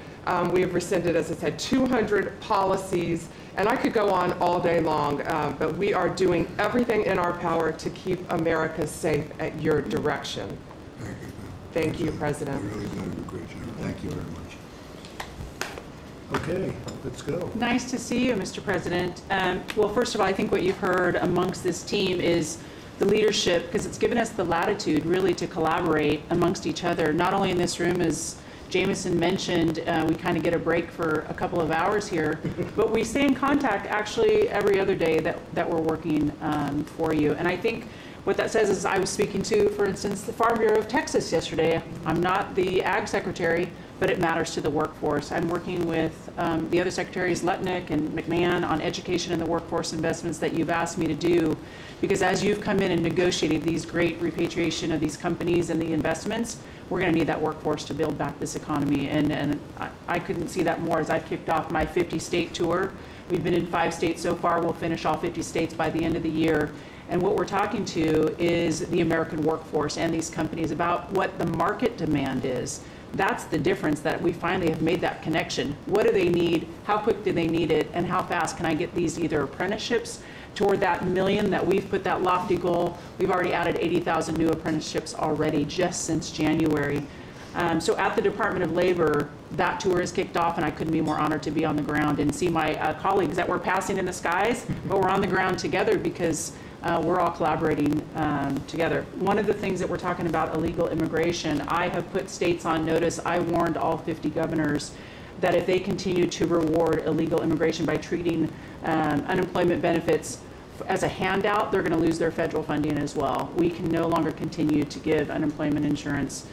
We have rescinded, as I said, 200 policies, and I could go on all day long, but we are doing everything in our power to keep America safe at your direction. Thank you, President. You're really doing a great job. Thank you very much. Okay, let's go. Nice to see you, Mr. President. Well, first of all, I think what you've heard amongst this team is the leadership, because it's given us the latitude really to collaborate amongst each other, not only in this room, as Jameson mentioned, we kind of get a break for a couple of hours here, but we stay in contact actually every other day that we're working for you. And I think what that says is, I was speaking to, for instance, the Farm Bureau of Texas yesterday. I'm not the Ag Secretary, but it matters to the workforce. I'm working with the other secretaries, Lutnick and McMahon, on education and the workforce investments that you've asked me to do, because as you've come in and negotiated these great repatriation of these companies and the investments, we're going to need that workforce to build back this economy. And I couldn't see that more as I've kicked off my 50-state tour. We've been in 5 states so far. We'll finish all 50 states by the end of the year. And what we're talking to is the American workforce and these companies about what the market demand is. That's the difference, that we finally have made that connection. What do they need? How quick do they need it? And how fast can I get these either apprenticeships toward that million that we've put that lofty goal? We've already added 80,000 new apprenticeships already just since January. So at the Department of Labor, that tour is kicked off, and I couldn't be more honored to be on the ground and see my colleagues that we're passing in the skies, but we're on the ground together because we're all collaborating together. One of the things that we're talking about, illegal immigration, I have put states on notice. I warned all 50 governors that if they continue to reward illegal immigration by treating unemployment benefits as a handout, they're going to lose their federal funding as well. We can no longer continue to give unemployment insurance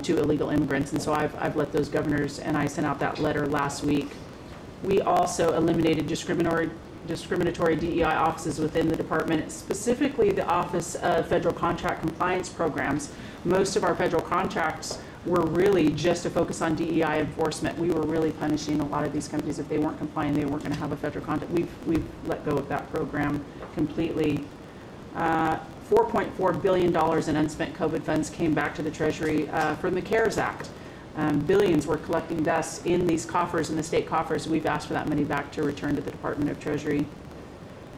to illegal immigrants, and so I've let those governors, and I sent out that letter last week. We also eliminated discriminatory DEI offices within the department, specifically the Office of Federal Contract Compliance Programs. Most of our federal contracts were really just to focus on DEI enforcement. We were really punishing a lot of these companies. If they weren't complying, they weren't going to have a federal contract. We've let go of that program completely. $4.4 billion in unspent COVID funds came back to the Treasury from the CARES Act. Billions were collecting thus in these coffers, in the state coffers. We've asked for that money back to return to the Department of Treasury.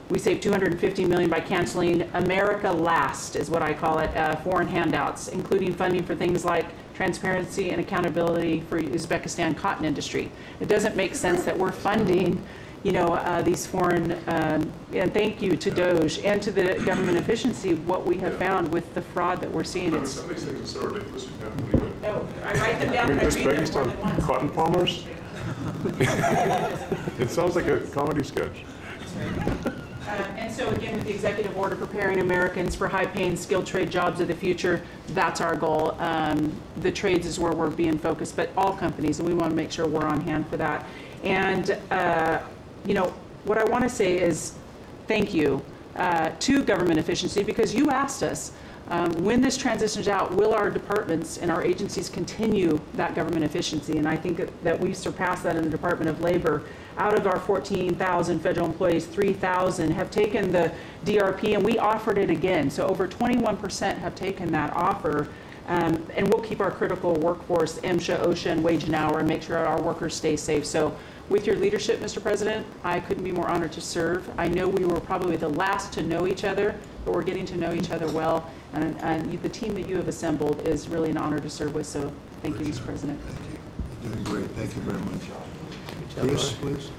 We saved $250 million by canceling America Last, is what I call it, foreign handouts, including funding for things like transparency and accountability for Uzbekistan cotton industry. It doesn't make sense that we're funding these foreign, and thank you to DOGE and to the government efficiency, what we have found with the fraud that we're seeing. It's, Some of these things are so ridiculous, you have to leave it. no, I write them down. I mean, and I just read them based more on than once. cotton farmers? It sounds like a comedy sketch. And so again, with the executive order preparing Americans for high-paying skilled trade jobs of the future, that's our goal. The trades is where we're being focused, but all companies, and we want to make sure we're on hand for that. And what I want to say is thank you to government efficiency, because you asked us, when this transitions out, will our departments and our agencies continue that government efficiency? And I think that we surpassed that in the Department of Labor. Out of our 14,000 federal employees, 3,000 have taken the DRP, and we offered it again. So over 21% have taken that offer. And we'll keep our critical workforce, MSHA, OSHA, and wage and hour, and make sure our workers stay safe. So with your leadership, Mr. President, I couldn't be more honored to serve. I know we were probably the last to know each other, but we're getting to know each other well. And the team that you have assembled is really an honor to serve with. So thank you, Mr. President. Thank you. You're doing great. Thank you very much. Bruce, please.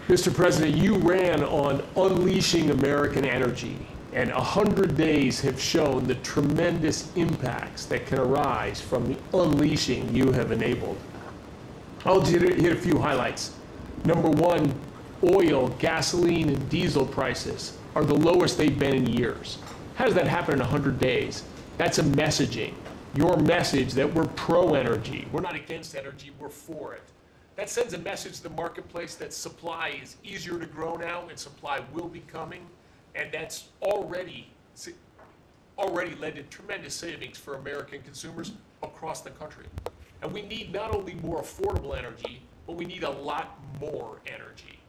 Mr. President, you ran on unleashing American energy, and 100 days have shown the tremendous impacts that can arise from the unleashing you have enabled. I'll hit a few highlights. Number one, oil, gasoline, and diesel prices are the lowest they've been in years. How does that happen in 100 days? That's a messaging. Your message that we're pro-energy. We're not against energy, we're for it. That sends a message to the marketplace that supply is easier to grow now and supply will be coming, and that's already led to tremendous savings for American consumers across the country. And we need not only more affordable energy, but we need a lot more energy.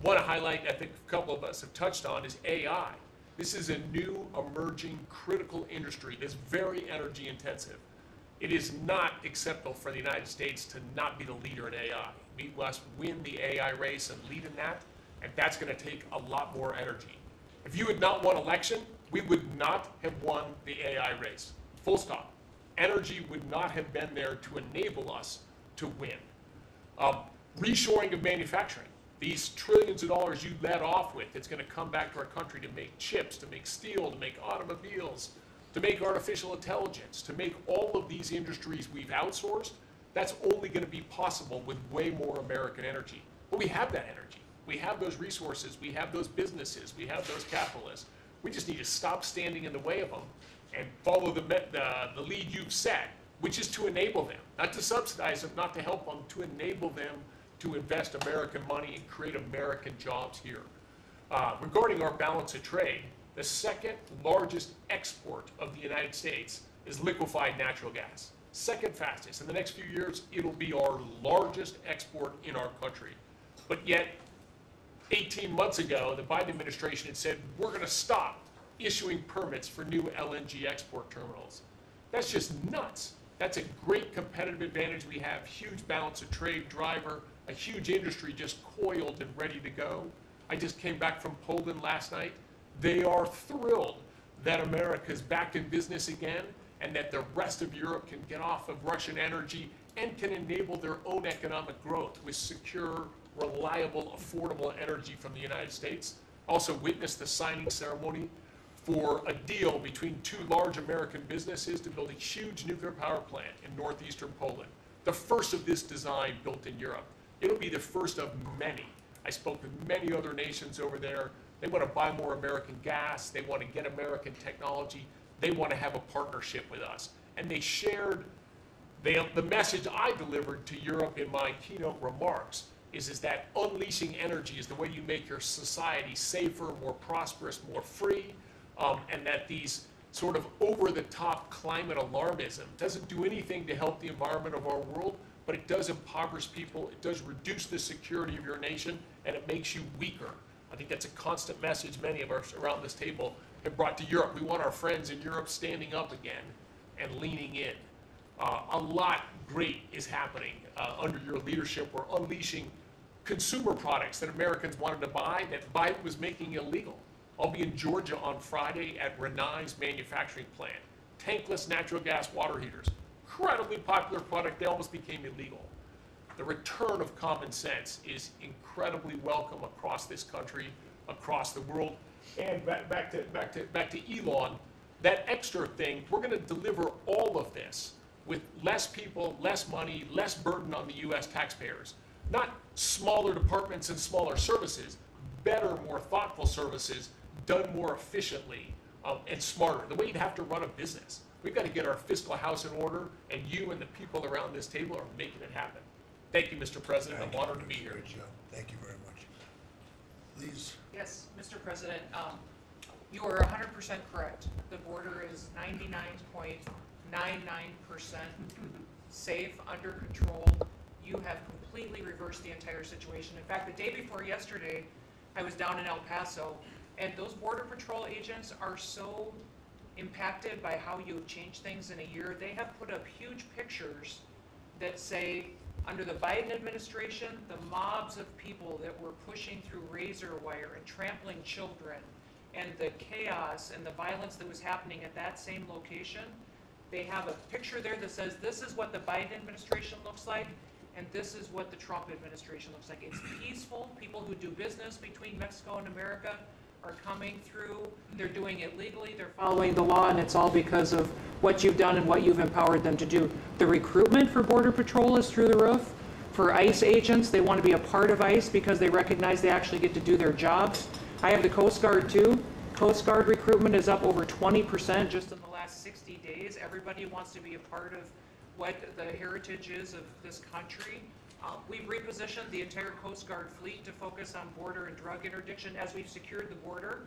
One highlight I think a couple of us have touched on is AI. This is a new, emerging, critical industry that's very energy intensive. It is not acceptable for the United States to not be the leader in AI. We must win the AI race and lead in that, and that's going to take a lot more energy. If you had not won election, we would not have won the AI race. Full stop. Energy would not have been there to enable us to win. Reshoring of manufacturing. These trillions of dollars you led off with, it's going to come back to our country to make chips, to make steel, to make automobiles, to make artificial intelligence, to make all of these industries we've outsourced. That's only going to be possible with way more American energy. But we have that energy. We have those resources. We have those businesses. We have those capitalists. We just need to stop standing in the way of them and follow the lead you've set, which is to enable them, not to subsidize them, not to help them, to enable them to invest American money and create American jobs here. Regarding our balance of trade, the second largest export of the United States is liquefied natural gas. Second fastest. In the next few years, it'll be our largest export in our country. But yet, 18 months ago, the Biden administration had said, we're going to stop issuing permits for new LNG export terminals. That's just nuts. That's a great competitive advantage we have. Huge balance of trade driver, a huge industry just coiled and ready to go. I just came back from Poland last night. They are thrilled that America's back in business again and that the rest of Europe can get off of Russian energy and can enable their own economic growth with secure, reliable, affordable energy from the United States. Also witnessed the signing ceremony for a deal between two large American businesses to build a huge nuclear power plant in northeastern Poland. The first of this design built in Europe. It'll be the first of many. I spoke with many other nations over there. They want to buy more American gas. They want to get American technology. They want to have a partnership with us. And they shared the message I delivered to Europe in my keynote remarks is that unleashing energy is the way you make your society safer, more prosperous, more free, and that these sort of over-the-top climate alarmism doesn't do anything to help the environment of our world, but it does impoverish people, it does reduce the security of your nation, and it makes you weaker. I think that's a constant message many of us around this table have brought to Europe. We want our friends in Europe standing up again and leaning in. A lot great is happening under your leadership. We're unleashing consumer products that Americans wanted to buy that Biden was making illegal. I'll be in Georgia on Friday at Renai's manufacturing plant. Tankless natural gas water heaters. Incredibly popular product. They almost became illegal. the return of common sense is incredibly welcome across this country, across the world. And back to Elon, that extra thing, we're going to deliver all of this with less people, less money, less burden on the U.S. taxpayers. Not smaller departments and smaller services, better, more thoughtful services done more efficiently and smarter, the way you'd have to run a business. We've got to get our fiscal house in order, and you and the people around this table are making it happen. Thank you, Mr. President. I'm honored to be here. Great job. Thank you very much. Please. Yes, Mr. President, you are 100% correct. The border is 99.99% safe, under control. You have completely reversed the entire situation. In fact, the day before yesterday, I was down in El Paso, and those Border Patrol agents are so impacted by how you change things in a year. They have put up huge pictures that say, under the Biden administration, the mobs of people that were pushing through razor wire and trampling children, and the chaos and the violence that was happening at that same location, they have a picture there that says, this is what the Biden administration looks like, and this is what the Trump administration looks like. It's peaceful. People who do business between Mexico and America are coming through. They're doing it legally. They're following the law, and it's all because of what you've done and what you've empowered them to do. The recruitment for Border Patrol is through the roof. For ICE agents, they want to be a part of ICE because they recognize they actually get to do their jobs. I have the Coast Guard too. Coast Guard recruitment is up over 20% just in the last 60 days. Everybody wants to be a part of what the heritage is of this country. We've repositioned the entire Coast Guard fleet to focus on border and drug interdiction. As we've secured the border,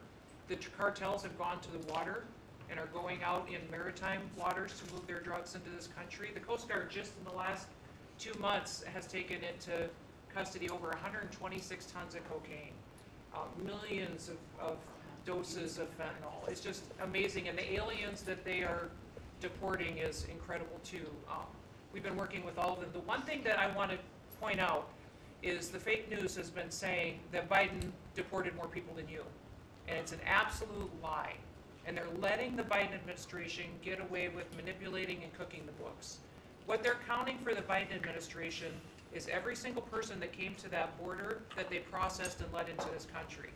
the cartels have gone to the water and are going out in maritime waters to move their drugs into this country. The Coast Guard just in the last 2 months has taken into custody over 126 tons of cocaine, millions of doses of fentanyl. It's just amazing. And the aliens that they are deporting is incredible too. We've been working with all of them. The one thing that I want to point out is the fake news has been saying that Biden deported more people than you. And it's an absolute lie. And they're letting the Biden administration get away with manipulating and cooking the books. What they're counting for the Biden administration is every single person that came to that border that they processed and let into this country.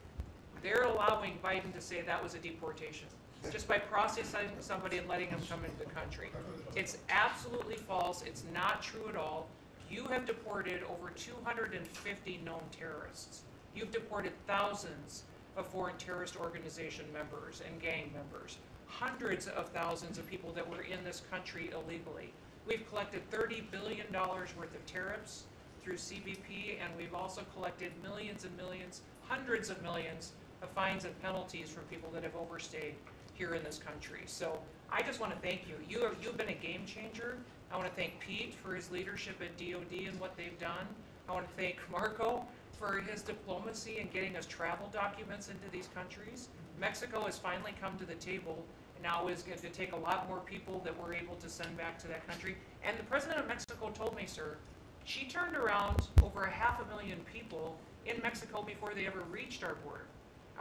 They're allowing Biden to say that was a deportation, just by processing somebody and letting them come into the country. It's absolutely false. It's not true at all. You have deported over 250 known terrorists. You've deported thousands of foreign terrorist organization members and gang members, hundreds of thousands of people that were in this country illegally. We've collected $30 billion worth of tariffs through CBP, and we've also collected millions and millions, hundreds of millions of fines and penalties from people that have overstayed here in this country. So I just want to thank you. You've been a game changer. I want to thank Pete for his leadership at DOD and what they've done. I want to thank Marco for his diplomacy and getting us travel documents into these countries. Mexico has finally come to the table and now is going to take a lot more people that we're able to send back to that country. And the president of Mexico told me, sir, she turned around over 500,000 people in Mexico before they ever reached our border.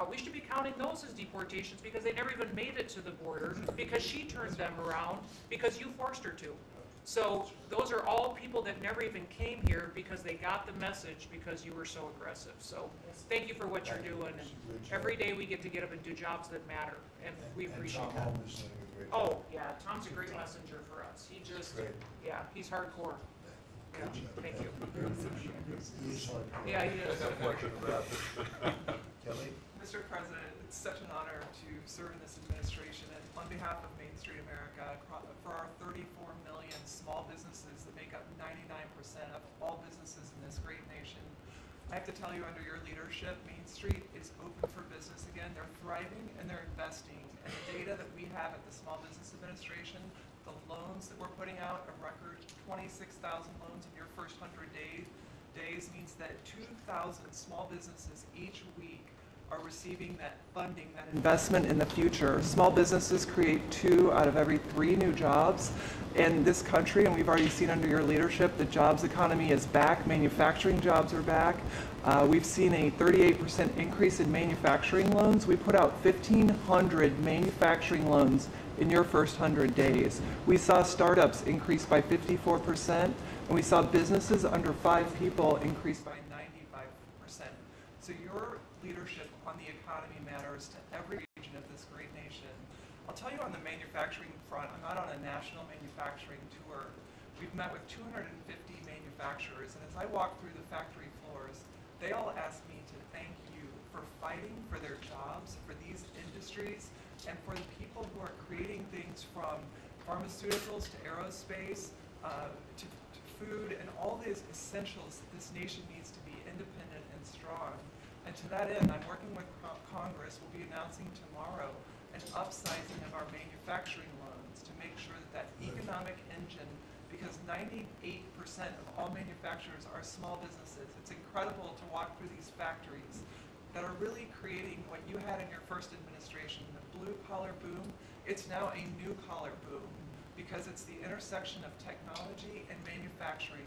We should be counting those as deportations because they never even made it to the border because she turned them around because you forced her to. So those are all people that never even came here because they got the message because you were so aggressive. So thank you for what you're doing. And every day we get to get up and do jobs that matter, and we appreciate that. Oh, yeah, Tom's a great messenger for us. He just, yeah, he's hardcore. Yeah, thank you. Yeah, he is. Kelly? Mr. President, it's such an honor to serve in this administration, and on behalf of Main Street America, for our 34 million small businesses that make up 99% of all businesses in this great nation, I have to tell you, under your leadership, Main Street is open for business again. They're thriving and they're investing. And the data that we have at the Small Business Administration, the loans that we're putting out, a record 26,000 loans in your first 100 days means that 2,000 small businesses each week are receiving that funding, that investment in the future. Small businesses create 2 out of every 3 new jobs in this country, and we've already seen under your leadership the jobs economy is back. Manufacturing jobs are back. We've seen a 38% increase in manufacturing loans. We put out 1,500 manufacturing loans in your first 100 days. We saw startups increase by 54%. And we saw businesses under 5 people increase by 95%. So your leadership on the economy matters to every region of this great nation. I'll tell you on the manufacturing front, I'm out on a national manufacturing tour. We've met with 250 manufacturers, and as I walk through the factory floors, they all ask me to thank you for fighting for their jobs, for these industries, and for the people who are creating things from pharmaceuticals to aerospace, to food, and all these essentials that this nation needs to be independent and strong. And to that end, I'm working with Congress. We'll be announcing tomorrow an upsizing of our manufacturing loans to make sure that that economic engine, because 98% of all manufacturers are small businesses. It's incredible to walk through these factories that are really creating what you had in your first administration, the blue-collar boom. It's now a new-collar boom because it's the intersection of technology and manufacturing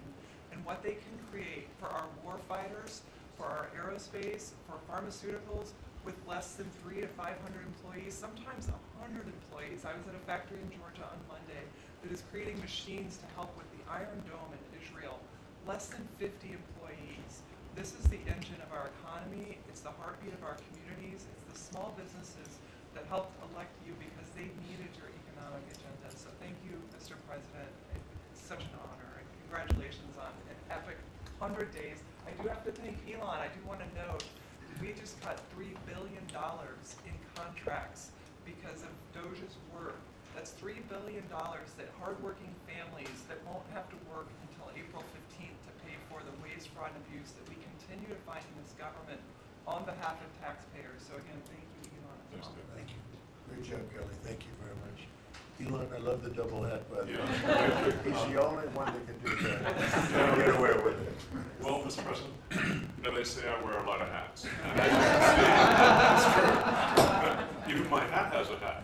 and what they can create for our war fighters, for our aerospace, for pharmaceuticals, with less than 300 to 500 employees, sometimes 100 employees. I was at a factory in Georgia on Monday that is creating machines to help with the Iron Dome in Israel. Less than 50 employees. This is the engine of our economy. It's the heartbeat of our communities. It's the small businesses that helped elect you because they needed your economic agenda. So thank you, Mr. President. It's such an honor. And congratulations on an epic 100 days. I do have to thank Elon. I do want to note we just cut $3 billion in contracts because of Doge's work. That's $3 billion that hardworking families that won't have to work until April 15th to pay for the waste, fraud, and abuse that we continue to find in this government on behalf of taxpayers. So again, thank you, Elon. Thank you. Great job, Kelly. Thank you very much. Elon, I love the double hat, by the way. He's the only one that can do that. Get away with it. Well, Mr. President, they say I wear a lot of hats. Even my hat has a hat.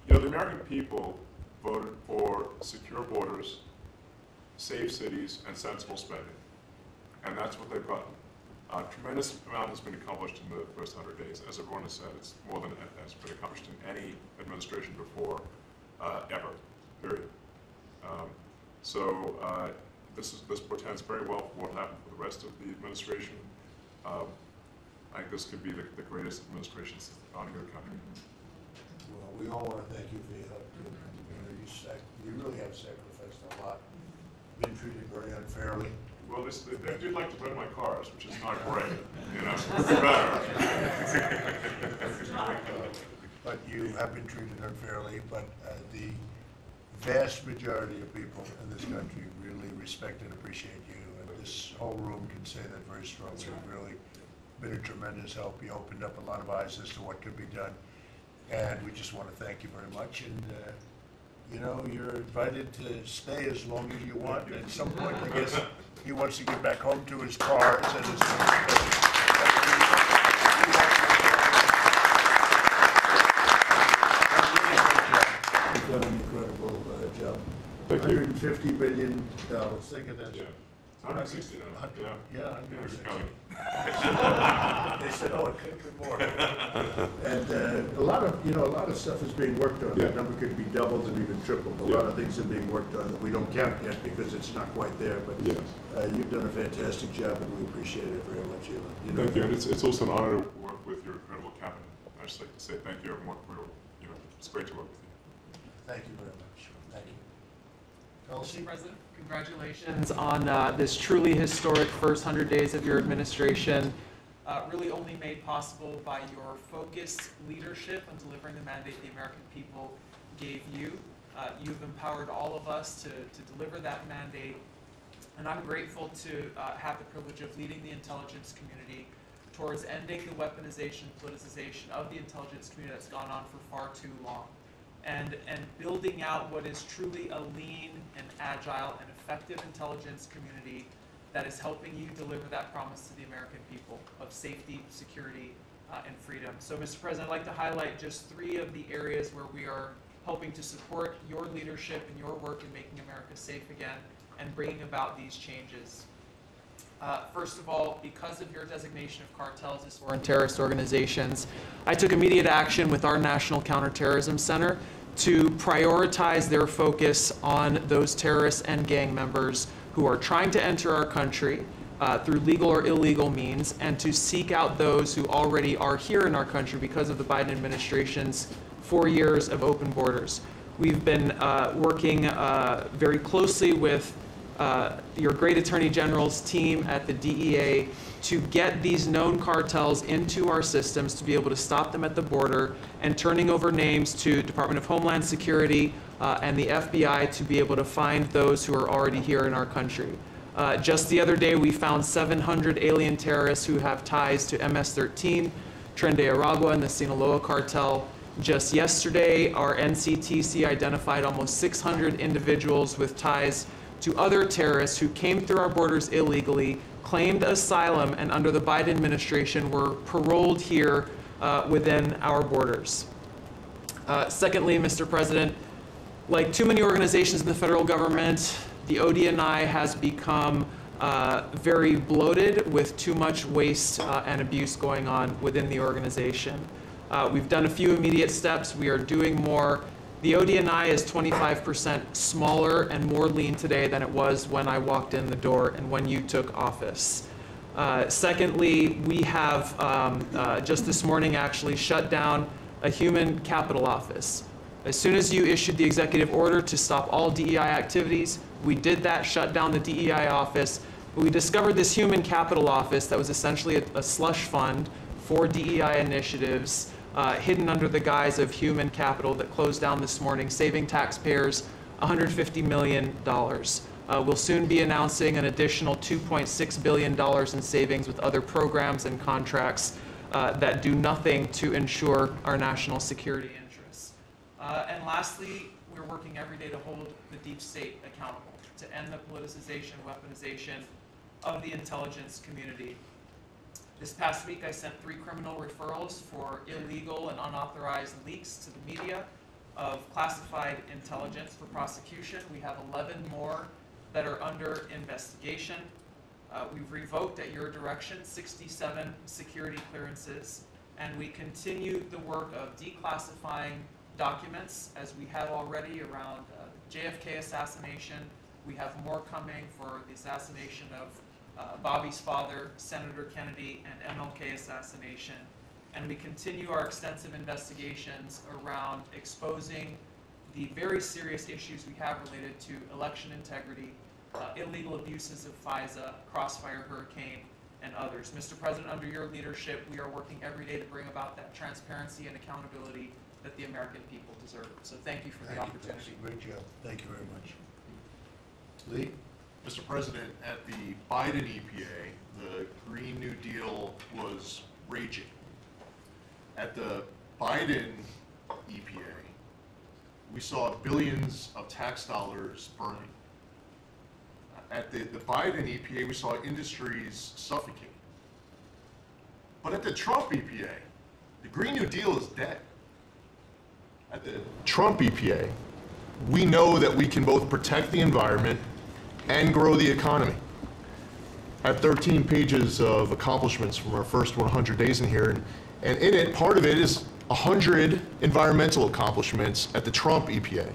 The American people voted for secure borders, safe cities, and sensible spending. And that's what they've gotten. A tremendous amount has been accomplished in the first 100 days. As everyone has said, it's more than has been accomplished in any administration before, ever, period. This portends very well for what will happen for the rest of the administration. I think this could be the greatest administration since the founding of the country. Well, we all want to thank you for your help. You really have sacrificed a lot. Been treated very unfairly. Well, they do like to rent my cars, which is not great. You know, it's better. But you have been treated unfairly. But the vast majority of people in this country really respect and appreciate you, and this whole room can say that very strongly. You've really been a tremendous help. You opened up a lot of eyes as to what could be done, and we just want to thank you very much. And you know, you're invited to stay as long as you want. At some point, I guess he wants to get back home to his cars and his. You've done an incredible job. $150 billion. Think of that. Yeah. 160 now. Yeah, Yeah. They said, oh, it could be more. And a lot of stuff is being worked on. Yeah. The number could be doubled and even tripled. A lot of things are being worked on that we don't count yet because it's not quite there. But yes. You've done a fantastic job, and we appreciate it very much, Elon. Thank you. And it's also an honor to work with your incredible cabinet. I just like to say thank you, everyone. It's great to work with you. Thank you very much. Thank you. Mr. President, congratulations on this truly historic first 100 days of your administration, really only made possible by your focused leadership on delivering the mandate the American people gave you. You've empowered all of us to deliver that mandate, and I'm grateful to have the privilege of leading the intelligence community towards ending the weaponization, politicization of the intelligence community that's gone on for far too long. And building out what is truly a lean and agile and effective intelligence community that is helping you deliver that promise to the American people of safety, security, and freedom. So, Mr. President, I'd like to highlight just 3 of the areas where we are helping to support your leadership and your work in making America safe again and bringing about these changes. First of all, because of your designation of cartels as foreign terrorist organizations, I took immediate action with our National Counterterrorism Center to prioritize their focus on those terrorists and gang members who are trying to enter our country through legal or illegal means, and to seek out those who already are here in our country because of the Biden administration's 4 years of open borders. We've been working very closely with your great Attorney General's team at the DEA to get these known cartels into our systems, to be able to stop them at the border, and turning over names to Department of Homeland Security and the FBI to be able to find those who are already here in our country. Just the other day, we found 700 alien terrorists who have ties to MS-13, Tren de Aragua, and the Sinaloa cartel. Just yesterday, our NCTC identified almost 600 individuals with ties to other terrorists who came through our borders illegally, claimed asylum, and under the Biden administration were paroled here within our borders. Secondly, Mr. President, like too many organizations in the federal government, the ODNI has become very bloated with too much waste and abuse going on within the organization. We've done a few immediate steps. We are doing more. The ODNI is 25% smaller and more lean today than it was when I walked in the door and when you took office. Secondly, we have just this morning actually shut down a human capital office. As soon as you issued the executive order to stop all DEI activities, we did that, shut down the DEI office. But we discovered this human capital office that was essentially a slush fund for DEI initiatives, hidden under the guise of human capital, that closed down this morning, saving taxpayers $150 million. We'll soon be announcing an additional $2.6 billion in savings with other programs and contracts that do nothing to ensure our national security interests. And lastly, we're working every day to hold the deep state accountable, to end the politicization, weaponization of the intelligence community. This past week, I sent 3 criminal referrals for illegal and unauthorized leaks to the media of classified intelligence for prosecution. We have 11 more that are under investigation. We've revoked, at your direction, 67 security clearances, and we continue the work of declassifying documents, as we have already around the JFK assassination. We have more coming for the assassination of Bobby's father, Senator Kennedy, and MLK assassination. And we continue our extensive investigations around exposing the very serious issues we have related to election integrity, illegal abuses of FISA, Crossfire Hurricane, and others. Mr. President, under your leadership, we are working every day to bring about that transparency and accountability that the American people deserve. So thank you for the opportunity. Great job. Thank you very much. Lee? Mr. President, at the Biden EPA, the Green New Deal was raging. At the Biden EPA, we saw billions of tax dollars burning. At the Biden EPA, we saw industries suffocating. But at the Trump EPA, the Green New Deal is dead. At the Trump EPA, we know that we can both protect the environment and grow the economy. I have 13 pages of accomplishments from our first 100 days in here, and in it, part of it is 100 environmental accomplishments at the Trump EPA. You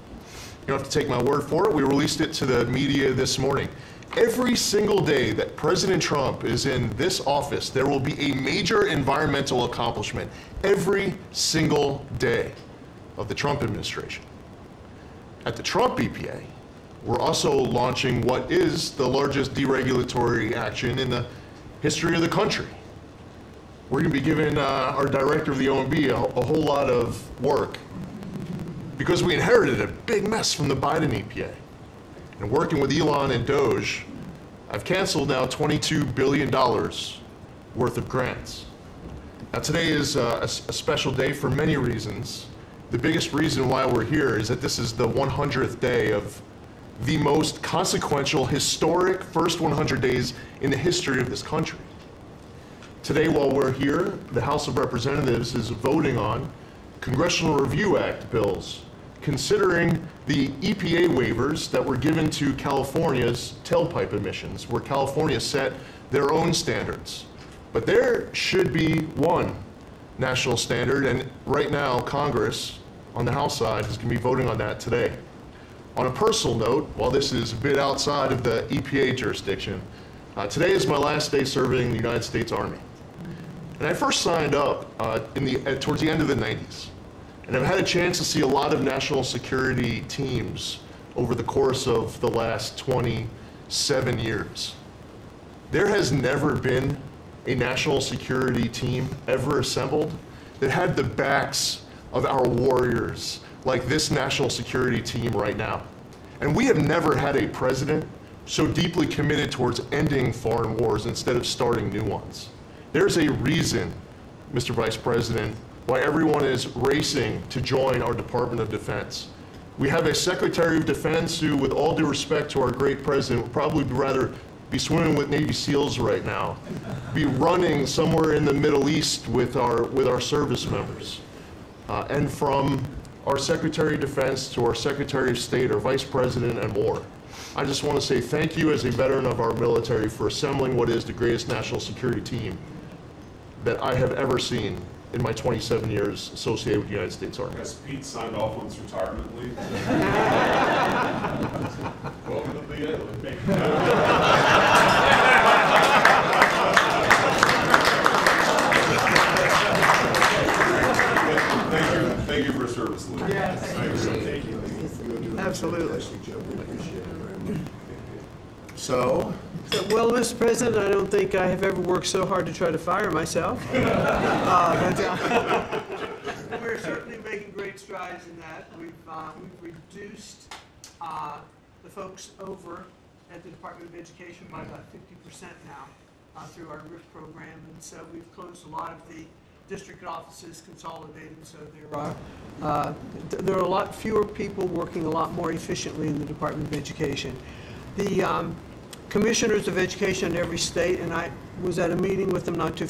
don't have to take my word for it. We released it to the media this morning. Every single day that President Trump is in this office, there will be a major environmental accomplishment every single day of the Trump administration. At the Trump EPA, we're also launching what is the largest deregulatory action in the history of the country. We're going to be giving our director of the OMB a whole lot of work because we inherited a big mess from the Biden EPA. And working with Elon and Doge, I've canceled now $22 billion worth of grants. Now today is a special day for many reasons. The biggest reason why we're here is that this is the 100th day of the most consequential, historic first 100 days in the history of this country. Today, while we're here, the House of Representatives is voting on Congressional Review Act bills considering the EPA waivers that were given to California's tailpipe emissions, where California set their own standards. But there should be one national standard, and right now Congress on the House side is going to be voting on that today. On a personal note, while this is a bit outside of the EPA jurisdiction, today is my last day serving the United States Army. And I first signed up towards the end of the 90s. And I've had a chance to see a lot of national security teams over the course of the last 27 years. There has never been a national security team ever assembled that had the backs of our warriors like this national security team right now. And we have never had a president so deeply committed towards ending foreign wars instead of starting new ones. There's a reason, Mr. Vice President, why everyone is racing to join our Department of Defense. We have a Secretary of Defense who, with all due respect to our great president, would probably rather be swimming with Navy SEALs right now, be running somewhere in the Middle East with our service members. And from our Secretary of Defense to our Secretary of State, our Vice President, and more. I just want to say thank you as a veteran of our military for assembling what is the greatest national security team that I have ever seen in my 27 years associated with the United States Army. Has Pete signed off on his retirement leave? Welcome to the Thank you for your service, Lee. Yes. Thank you. Absolutely. So, well, Mr. President, I don't think I have ever worked so hard to try to fire myself. We're certainly making great strides in that. We've reduced the folks over at the Department of Education by about 50% now through our RIF program, and so we've closed a lot of the district offices, consolidated, so there are a lot fewer people working a lot more efficiently in the Department of Education. The commissioners of education in every state, and I was at a meeting with them not too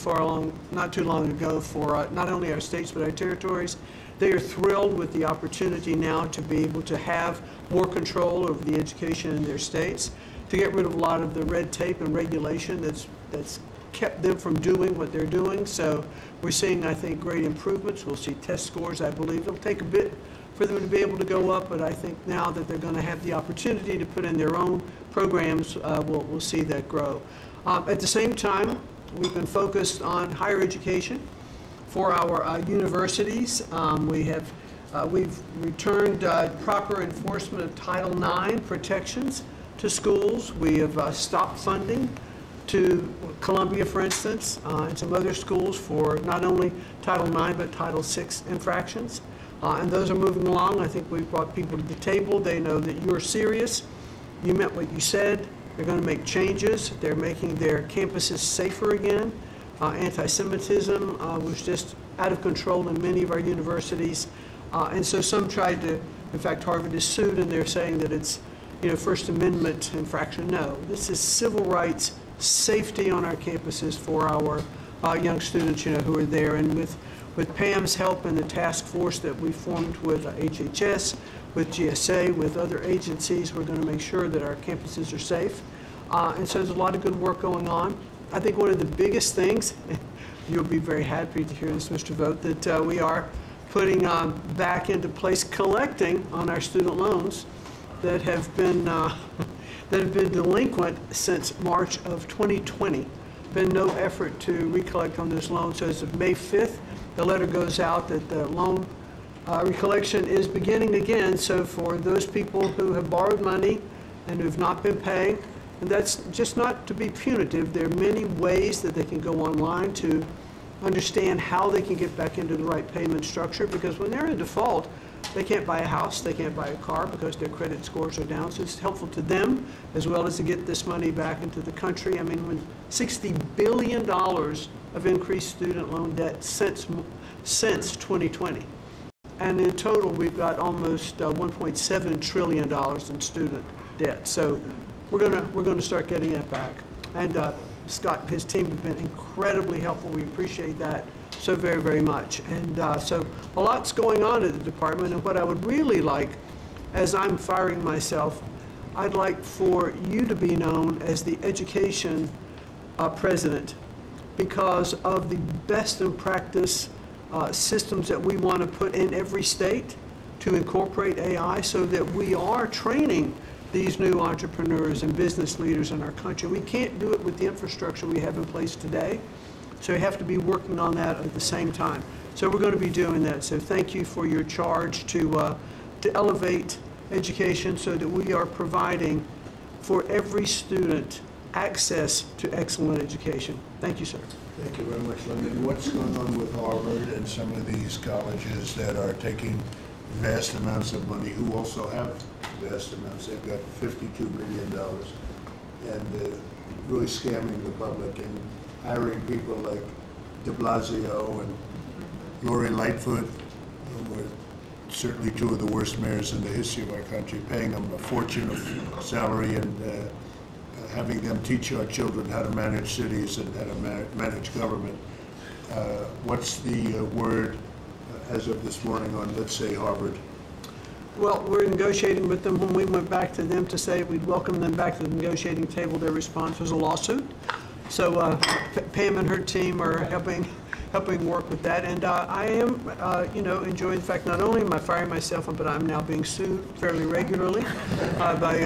long ago for not only our states but our territories. They are thrilled with the opportunity now to be able to have more control over the education in their states, to get rid of a lot of the red tape and regulation that's kept them from doing what they're doing. So we're seeing, I think, great improvements. We'll see test scores, I believe. It'll take a bit for them to be able to go up, but I think now that they're going to have the opportunity to put in their own programs, we'll see that grow. At the same time, we've been focused on higher education for our universities. We've returned proper enforcement of Title IX protections to schools. We have stopped funding to Columbia, for instance, and some other schools for not only Title IX but Title VI infractions. And those are moving along. I think we've brought people to the table. They know that you're serious. You meant what you said. They're going to make changes. They're making their campuses safer again. Anti-Semitism was just out of control in many of our universities. And so some tried to, in fact, Harvard is sued, and they're saying that it's, First Amendment infraction. No, this is civil rights, safety on our campuses for our young students, who are there. And with Pam's help and the task force that we formed with HHS, with GSA, with other agencies, we're going to make sure that our campuses are safe. And so there's a lot of good work going on. I think one of the biggest things, you'll be very happy to hear this, Mr. Vogt, that we are putting back into place collecting on our student loans that have been delinquent since March of 2020. Been no effort to recollect on this loan. So as of May 5th, the letter goes out that the loan recollection is beginning again. So for those people who have borrowed money and who've not been paying, and that's just not to be punitive. There are many ways that they can go online to understand how they can get back into the right payment structure, because when they're in default, they can't buy a house, they can't buy a car because their credit scores are down. So it's helpful to them as well as to get this money back into the country. I mean, when $60 billion of increased student loan debt since 2020. And in total, we've got almost $1.7 trillion in student debt. So we're going to start getting that back. And Scott and his team have been incredibly helpful. We appreciate that. so very, very much. And so a lot's going on at the department, and what I would really like, as I'm firing myself, I'd like for you to be known as the education president, because of the best in practice systems that we want to put in every state to incorporate AI, so that we are training these new entrepreneurs and business leaders in our country. We can't do it with the infrastructure we have in place today, so we have to be working on that at the same time. So we're going to be doing that. So thank you for your charge to elevate education, so that we are providing for every student access to excellent education. Thank you, sir. Thank you very much, Lyndon. What's going on with Harvard and some of these colleges that are taking vast amounts of money, who also have vast amounts? They've got $52 million, and really scamming the public and hiring people like de Blasio and Lori Lightfoot, who were certainly two of the worst mayors in the history of our country, paying them a fortune of salary and having them teach our children how to manage cities and how to manage government. What's the word as of this morning on, let's say, Harvard? Well, we're negotiating with them. When we went back to them to say we'd welcome them back to the negotiating table, their response was a lawsuit. So Pam and her team are helping work with that. And I am, enjoying the fact not only am I firing myself, but I'm now being sued fairly regularly by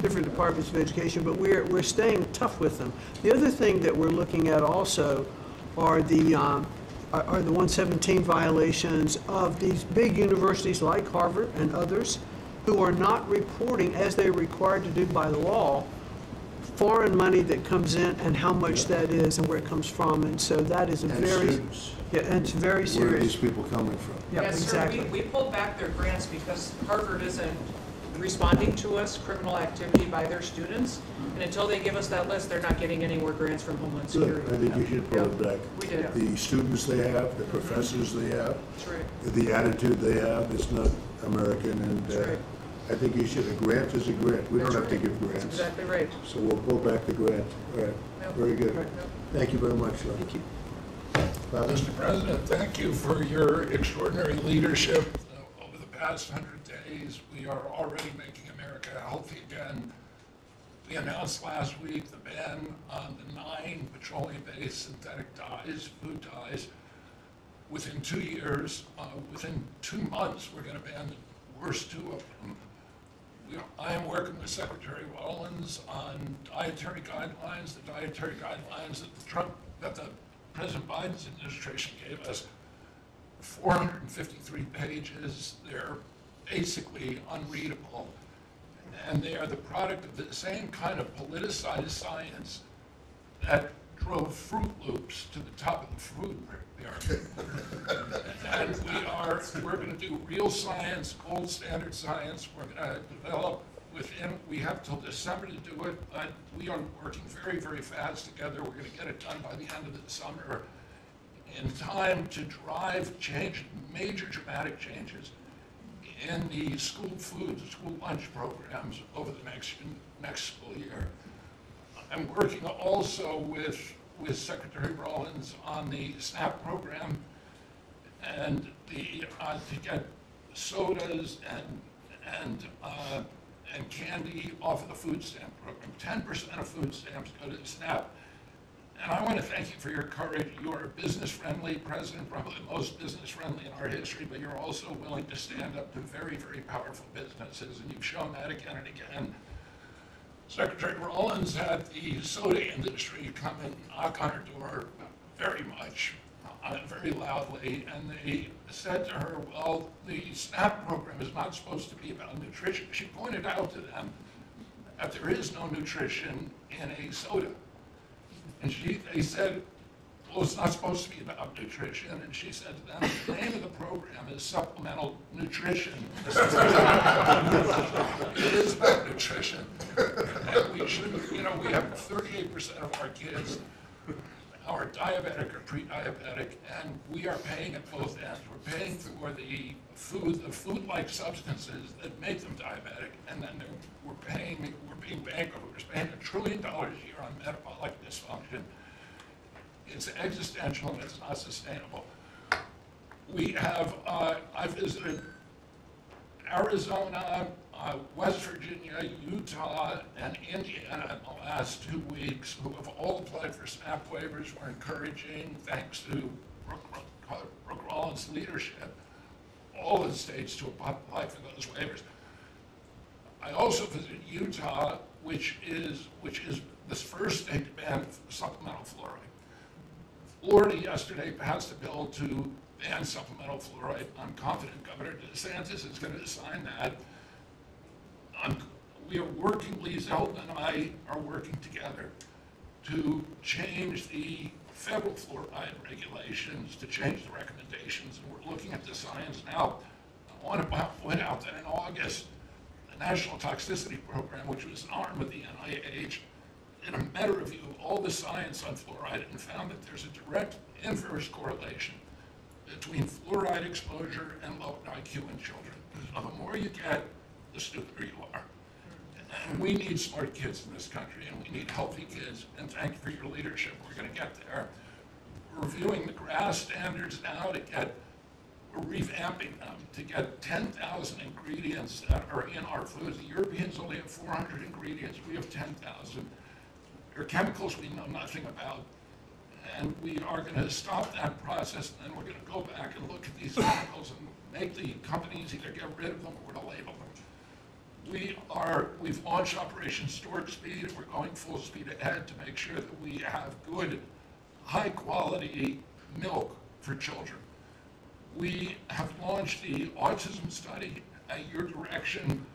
different departments of education. But we're staying tough with them. The other thing that we're looking at also are the 117 violations of these big universities like Harvard and others, who are not reporting, as they're required to do by law, foreign money that comes in and how much that is and where it comes from. And so that is a and it's very serious. Where are these people coming from? Yeah, Yes, exactly. sir, we pulled back their grants because Harvard isn't responding to us criminal activity by their students. And until they give us that list, they're not getting any more grants from Homeland Security. Good. I think you should pull it back. We did. The students they have, the professors they have, That's right. the attitude they have is not American, and That's right. I think you should. A grant is a grant. We That's don't have to right. give grants. That's exactly right. So we'll pull back the grant. All right. Yep. Very good. Yep. Thank you very much. Thank you. Mr. President, thank you for your extraordinary leadership. Over the past 100 days, we are already making America healthy again. We announced last week the ban on the 9 petroleum-based synthetic dyes, food dyes. Within 2 years, within 2 months, we're going to ban the worst 2 of them. I am working with Secretary Rollins on dietary guidelines, the dietary guidelines that the President Biden's administration gave us. 453 pages. They're basically unreadable. And they are the product of the same kind of politicized science that drove Fruit Loops to the top of the food pyramid. And we're going to do real science, gold standard science. We're going to develop we have till December to do it, but we are working very, very fast together. We're going to get it done by the end of the summer in time to drive change, major dramatic changes in the school food, school lunch programs over the next school year. I'm working also with Secretary Rollins on the SNAP program and to get sodas and candy off of the food stamp program. 10% of food stamps go to the SNAP. And I want to thank you for your courage. You are a business-friendly president, probably the most business-friendly in our history, but you're also willing to stand up to very, very powerful businesses, and you've shown that again and again. Secretary Rollins had the soda industry come and knock on her door very much, very loudly, and they said to her, well, the SNAP program is not supposed to be about nutrition. She pointed out to them that there is no nutrition in a soda. And they said, well, it's not supposed to be about nutrition. And she said to them, the name of the program is supplemental nutrition. It is about nutrition. And we should, we have 38% of our kids are diabetic or pre-diabetic, and we are paying at both ends. We're paying for the food-like substances that make them diabetic, and then we're being bankrupt. We're spending $1 trillion a year on metabolic dysfunction. It's existential and it's not sustainable. We have, I visited Arizona, West Virginia, Utah, and Indiana in the last 2 weeks, who have all applied for SNAP waivers. We're encouraging, thanks to Brooke Rollins' leadership, all the states to apply for those waivers. I also visited Utah, which is the first state to ban supplemental fluoride. Florida yesterday passed a bill to ban supplemental fluoride. I'm confident Governor DeSantis is going to sign that. We are working, Lee Zeldin and I are working together to change the federal fluoride regulations, to change the recommendations, and we're looking at the science now. I want to point out that in August, the National Toxicity Program, which was an arm of the NIH, did a meta-review of all the science on fluoride and found that there's a direct inverse correlation between fluoride exposure and low IQ in children. So the more you get, the stupider you are. And we need smart kids in this country, and we need healthy kids, and thank you for your leadership. We're going to get there. We're reviewing the GRAS standards now to get, we're revamping them to get 10,000 ingredients that are in our foods. The Europeans only have 400 ingredients. We have 10,000. There are chemicals we know nothing about. And we are going to stop that process, and then we're going to go back and look at these chemicals and make the companies either get rid of them or to label them. We've launched Operation Storage Speed. We're going full speed ahead to make sure that we have good, high-quality milk for children. We have launched the autism study at your direction.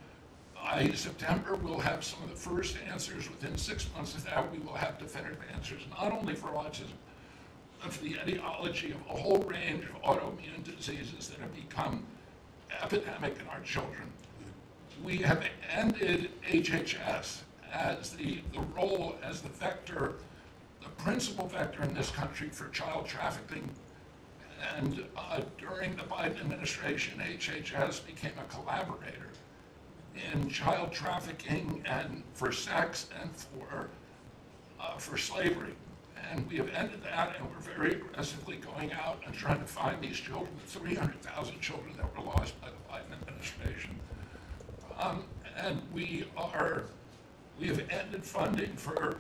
By September, we'll have some of the first answers. Within 6 months of that, we will have definitive answers, not only for autism, but for the etiology of a whole range of autoimmune diseases that have become epidemic in our children. We have ended HHS as the role as the vector, the principal vector in this country for child trafficking. And during the Biden administration, HHS became a collaborator in child trafficking and for sex and for slavery. And we have ended that, and we're very aggressively going out and trying to find these children, the 300,000 children that were lost by the Biden administration. And we have ended funding for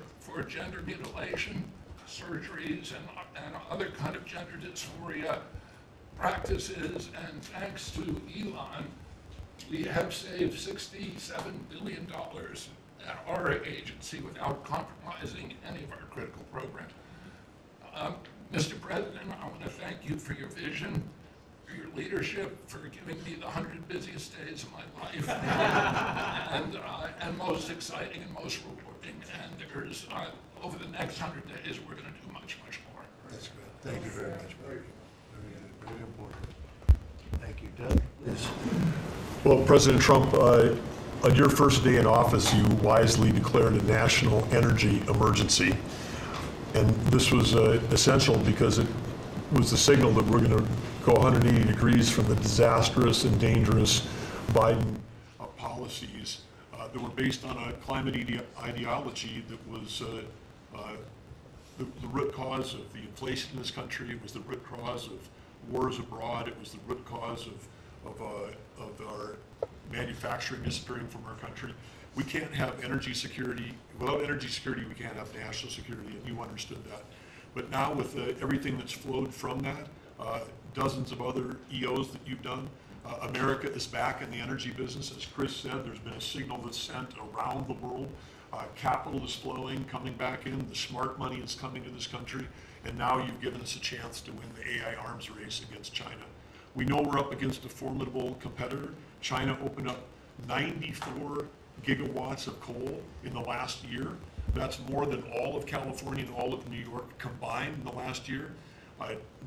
gender mutilation, surgeries, and other kind of gender dysphoria practices. And thanks to Elon, we have saved $67 billion at our agency without compromising any of our critical programs. Mr. President, I want to thank you for your vision, for your leadership, for giving me the 100 busiest days of my life, and most exciting and most rewarding. And there's, over the next 100 days, we're going to do much, much more. That's good. Thank you very much, Barry. Very important. Thank you. Doug? Yes. Well, President Trump, on your first day in office, you wisely declared a national energy emergency. And this was essential because it was the signal that we're going to go 180 degrees from the disastrous and dangerous Biden policies that were based on a climate ideology that was the root cause of the inflation in this country. It was the root cause of wars abroad. It was the root cause of our manufacturing disappearing from our country. We can't have energy security. Without energy security, we can't have national security, and you understood that. But now with everything that's flowed from that, dozens of other EOs that you've done, America is back in the energy business. As Chris said, there's been a signal that's sent around the world. Capital is flowing, coming back in. The smart money is coming to this country. And now you've given us a chance to win the AI arms race against China. We know we're up against a formidable competitor. China opened up 94 gigawatts of coal in the last year. That's more than all of California and all of New York combined in the last year.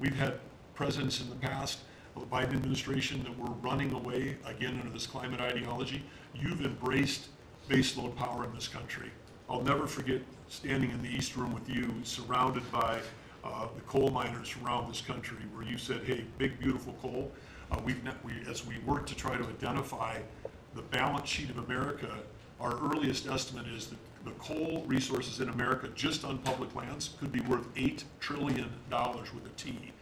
We've had presidents in the past of the Biden administration that were running away, again, under this climate ideology. You've embraced baseload power in this country. I'll never forget standing in the East Room with you, surrounded by the coal miners around this country, where you said, hey, big, beautiful coal. As we work to try to identify the balance sheet of America, our earliest estimate is that the coal resources in America just on public lands could be worth $8 trillion with a T.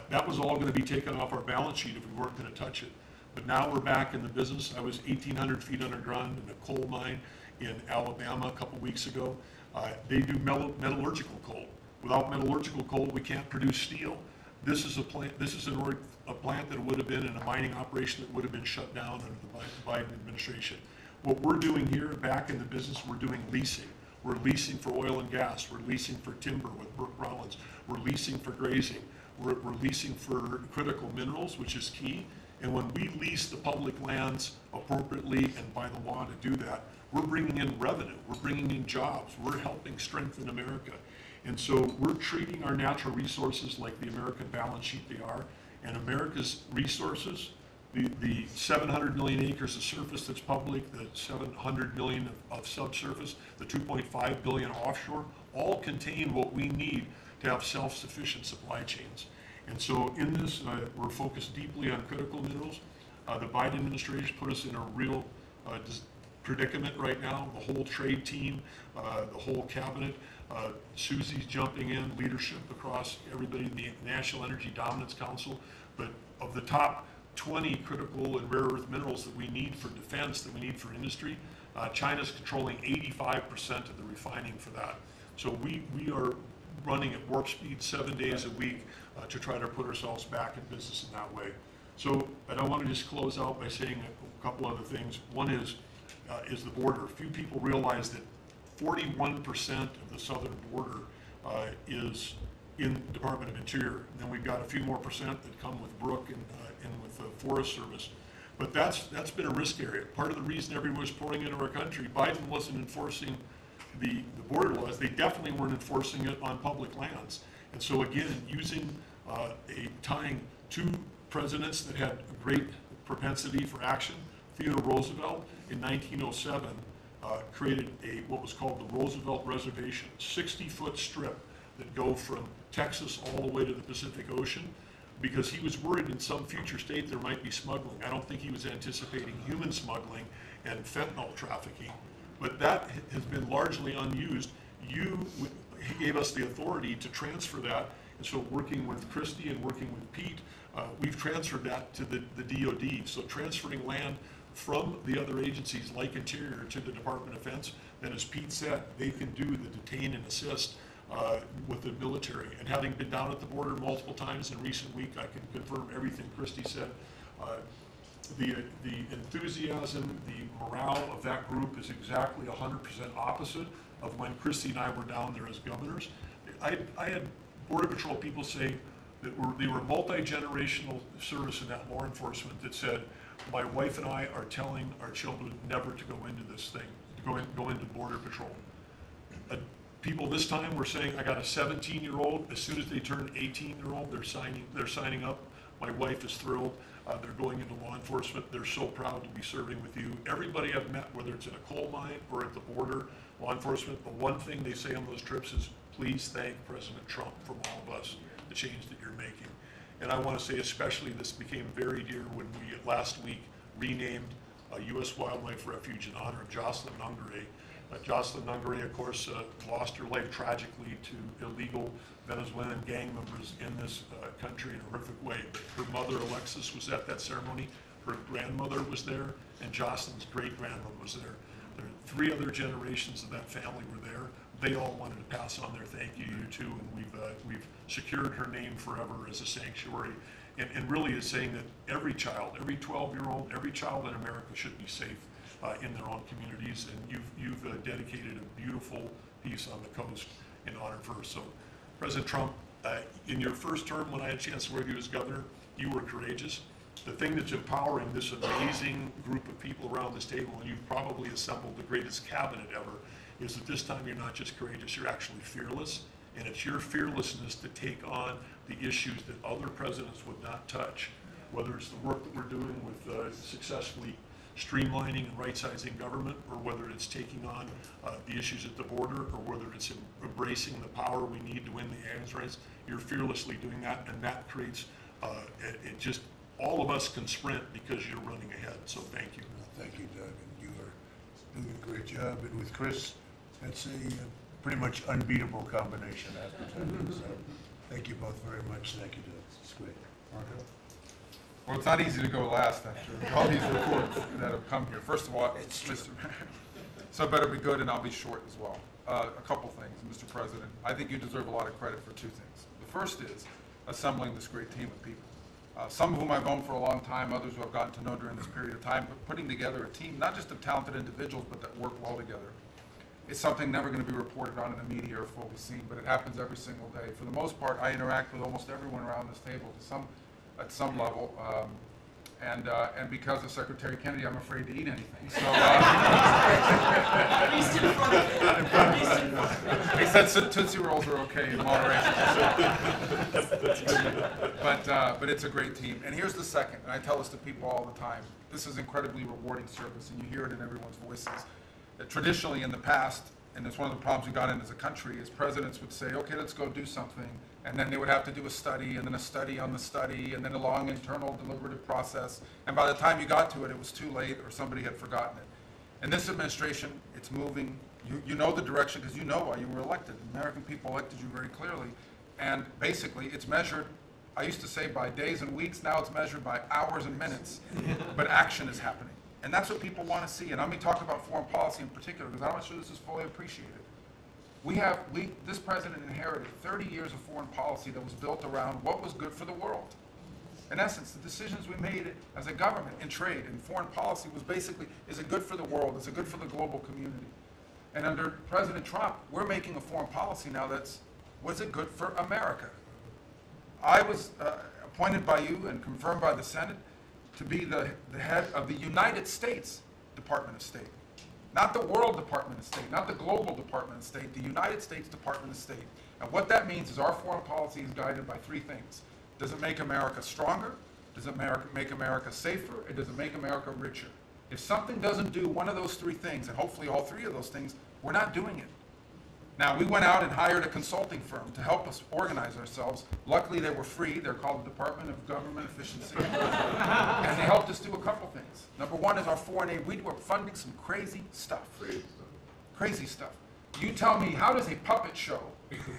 That was all going to be taken off our balance sheet if we weren't going to touch it. But now we're back in the business. I was 1,800 feet underground in a coal mine in Alabama a couple weeks ago. They do metallurgical coal. Without metallurgical coal, we can't produce steel. This is a plant. This is a plant that would have been in a mining operation that would have been shut down under the Biden administration. What we're doing here, back in the business, we're doing leasing. We're leasing for oil and gas. We're leasing for timber with Brooke Rollins. We're leasing for grazing. We're leasing for critical minerals, which is key. And when we lease the public lands appropriately and by the law to do that, we're bringing in revenue. We're bringing in jobs. We're helping strengthen America. And so we're treating our natural resources like the American balance sheet they are. And America's resources, the 700 million acres of surface that's public, the 700 million of subsurface, the 2.5 billion offshore, all contain what we need to have self-sufficient supply chains. And so in this, we're focused deeply on critical minerals. The Biden administration put us in a real predicament right now. The whole trade team, the whole cabinet, Susie's jumping in, leadership across everybody in the National Energy Dominance Council. But of the top 20 critical and rare earth minerals that we need for defense, that we need for industry, China's controlling 85% of the refining for that. So we are running at warp speed 7 days a week to try to put ourselves back in business in that way. So I want to just close out by saying a couple other things. One is the border. Few people realize that 41% of the southern border is in the Department of Interior. And then we've got a few more percent that come with Brooke and with the Forest Service. But that's been a risk area. Part of the reason everyone was pouring into our country, Biden wasn't enforcing the border laws. They definitely weren't enforcing it on public lands. And so again, using tying two presidents that had a great propensity for action, Theodore Roosevelt in 1907 created what was called the Roosevelt Reservation, 60-foot strip that go from Texas all the way to the Pacific Ocean, because he was worried in some future state there might be smuggling. I don't think he was anticipating human smuggling and fentanyl trafficking, but that has been largely unused. He gave us the authority to transfer that, and so working with Christie and working with Pete, we've transferred that to the DOD. So transferring land from the other agencies like Interior to the Department of Defense, then as Pete said, they can do the detain and assist with the military. And having been down at the border multiple times in recent week, I can confirm everything Christie said. The enthusiasm, the morale of that group is exactly 100% opposite of when Christie and I were down there as governors. I had Border Patrol people say that they were multi-generational service in that law enforcement that said, my wife and I are telling our children never to go into this thing, to go into Border Patrol. People this time were saying, I got a 17-year-old, as soon as they turn 18-year-old, they're signing up. My wife is thrilled. They're going into law enforcement. They're so proud to be serving with you. Everybody I've met, whether it's in a coal mine or at the border, law enforcement, the one thing they say on those trips is, please thank President Trump from all of us, the change that you're making. And I want to say especially this became very dear when we last week renamed a U.S. Wildlife Refuge in honor of Jocelyn Nungare. Jocelyn Nungare, of course, lost her life tragically to illegal Venezuelan gang members in this country in a horrific way. Her mother, Alexis, was at that ceremony. Her grandmother was there, and Jocelyn's great-grandmother was there. There are 3 other generations of that family were there. They all wanted to pass on their thank you to you too, and we've secured her name forever as a sanctuary, and really is saying that every child, every 12-year-old, every child in America should be safe in their own communities, and you've dedicated a beautiful piece on the coast in honor of her. So, President Trump, in your first term when I had a chance to work with you as governor, you were courageous. The thing that's empowering this amazing group of people around this table, and you've probably assembled the greatest cabinet ever, is that this time you're not just courageous, you're actually fearless. And it's your fearlessness to take on the issues that other presidents would not touch, whether it's the work that we're doing with successfully streamlining and right-sizing government, or whether it's taking on the issues at the border, or whether it's embracing the power we need to win the arms race. You're fearlessly doing that, and that creates, it just, all of us can sprint because you're running ahead. So thank you. Thank you, Doug, and you are doing a great job. And with Chris, That's a pretty much unbeatable combination, I have to tell you. So thank you both very much. Thank you, Doug. It's great. Marco? Well, it's not easy to go last after all these reports that have come here. First of all, so it better be good, and I'll be short as well. A couple things, Mr. President. I think you deserve a lot of credit for two things. The first is assembling this great team of people. Some of whom I've known for a long time, others who I've gotten to know during this period of time, but putting together a team, not just of talented individuals, but that work well together. It's something never going to be reported on in the media or fully seen, but it happens every single day. For the most part, I interact with almost everyone around this table at some level, and because of Secretary Kennedy, I'm afraid to eat anything. So, he said Tootsie Rolls are okay in moderation. But it's a great team. And here's the second, and I tell this to people all the time. This is incredibly rewarding service, and you hear it in everyone's voices. That traditionally in the past, and it's one of the problems we got in as a country, is presidents would say, okay, let's go do something, and then they would have to do a study, and then a study on the study, and then a long internal deliberative process, and by the time you got to it, it was too late, or somebody had forgotten it. In this administration, it's moving. You know the direction because you know why you were elected. The American people elected you very clearly, and basically it's measured, I used to say by days and weeks, now it's measured by hours and minutes, but action is happening. And that's what people want to see. And let me talk about foreign policy in particular, because I'm not sure this is fully appreciated. This president inherited 30 years of foreign policy that was built around what was good for the world. In essence, the decisions we made as a government in trade and foreign policy was basically, is it good for the world? Is it good for the global community? And under President Trump, we're making a foreign policy now that's, was it good for America? I was appointed by you and confirmed by the Senate to be the head of the United States Department of State. Not the World Department of State, not the Global Department of State, the United States Department of State. And what that means is our foreign policy is guided by three things. Does it make America stronger? Does it make America safer? And does it make America richer? If something doesn't do one of those three things, and hopefully all three of those things, we're not doing it. Now, we went out and hired a consulting firm to help us organize ourselves. Luckily, they were free. They're called the Department of Government Efficiency. And they helped us do a couple things. Number one is our foreign aid. We were funding some crazy stuff. Crazy stuff. You tell me, how does a puppet show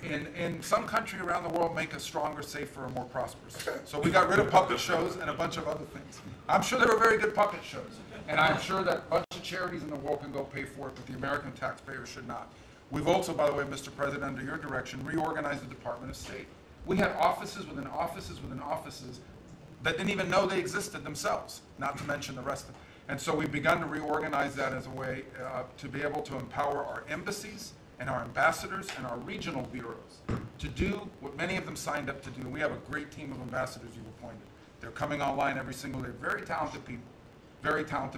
in some country around the world make us stronger, safer, and more prosperous? So we got rid of puppet shows and a bunch of other things. I'm sure there were very good puppet shows. And I'm sure that a bunch of charities in the world can go pay for it, but the American taxpayer should not. We've also, by the way, Mr. President, under your direction, reorganized the Department of State. We had offices within offices within offices that didn't even know they existed themselves, not to mention the rest of them. And so we've begun to reorganize that as a way to be able to empower our embassies and our ambassadors and our regional bureaus to do what many of them signed up to do. And we have a great team of ambassadors you've appointed. They're coming online every single day. Very talented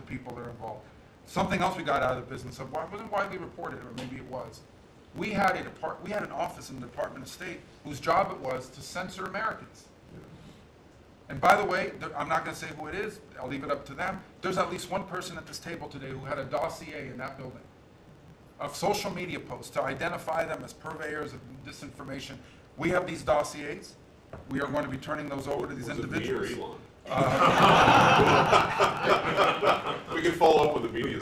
people that are involved. Something else we got out of the business of wasn't widely reported, or maybe it was. We had an office in the Department of State whose job it was to censor Americans. And by the way, I'm not going to say who it is. I'll leave it up to them. There's at least one person at this table today who had a dossier in that building of social media posts to identify them as purveyors of disinformation. We have these dossiers. We are going to be turning those over to these individuals. We can follow up with the media.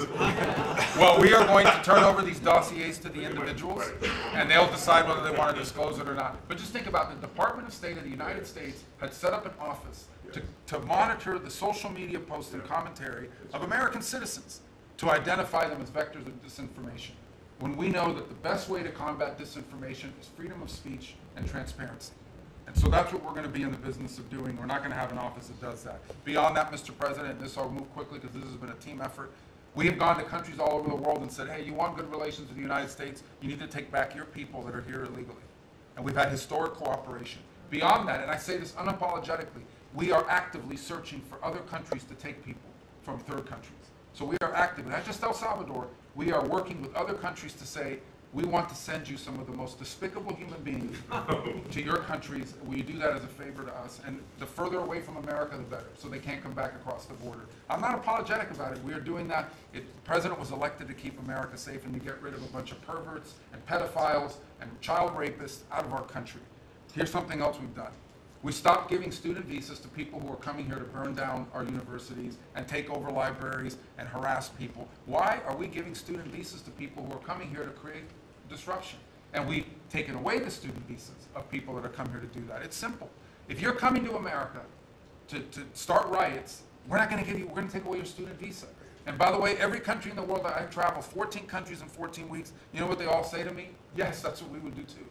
Well, we are going to turn over these dossiers to the individuals, and they'll decide whether they want to disclose it or not. But just think about it. The Department of State of the United States had set up an office to monitor the social media posts and commentary of American citizens to identify them as vectors of disinformation, when we know that the best way to combat disinformation is freedom of speech and transparency. And so that's what we're going to be in the business of doing. We're not going to have an office that does that. Beyond that, Mr. President, and this I'll move quickly because this has been a team effort, we have gone to countries all over the world and said, hey, you want good relations with the United States, you need to take back your people that are here illegally. And we've had historic cooperation. Beyond that, and I say this unapologetically, we are actively searching for other countries to take people from third countries. So we are active, and not just El Salvador, we are working with other countries to say, we want to send you some of the most despicable human beings to your countries. Will you do that as a favor to us? And the further away from America, the better, so they can't come back across the border. I'm not apologetic about it. We are doing that. The president was elected to keep America safe and to get rid of a bunch of perverts and pedophiles and child rapists out of our country. Here's something else we've done. We stopped giving student visas to people who are coming here to burn down our universities and take over libraries and harass people. Why are we giving student visas to people who are coming here to create disruption? And we've taken away the student visas of people that are coming here to do that. It's simple. If you're coming to America to start riots, we're not going to give you, we're going to take away your student visa. And by the way, every country in the world that I've traveled, 14 countries in 14 weeks, you know what they all say to me? Yes, that's what we would do too.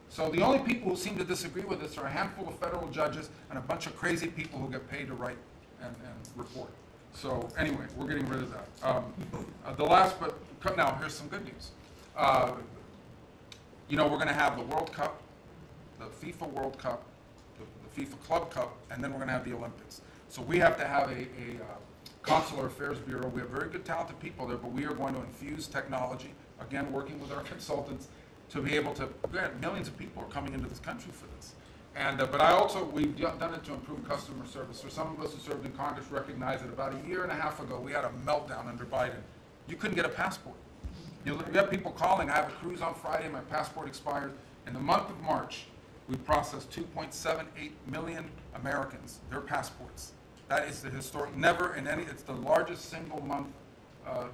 So the only people who seem to disagree with this are a handful of federal judges and a bunch of crazy people who get paid to write and report. So anyway, we're getting rid of that. The last, but now here's some good news. You know, we're going to have the World Cup, the FIFA World Cup, the FIFA Club Cup, and then we're going to have the Olympics. So we have to have a Consular Affairs Bureau. We have very good, talented people there, but we are going to infuse technology, again, working with our consultants, to be able to, millions of people are coming into this country for this. And, but I also, we've done it to improve customer service. So some of us who served in Congress recognize that about a year and a half ago, we had a meltdown under Biden. You couldn't get a passport. You have people calling, I have a cruise on Friday, my passport expires. In the month of March, we processed 2.78 million Americans, their passports. That is the historic, never in any, it's the largest single month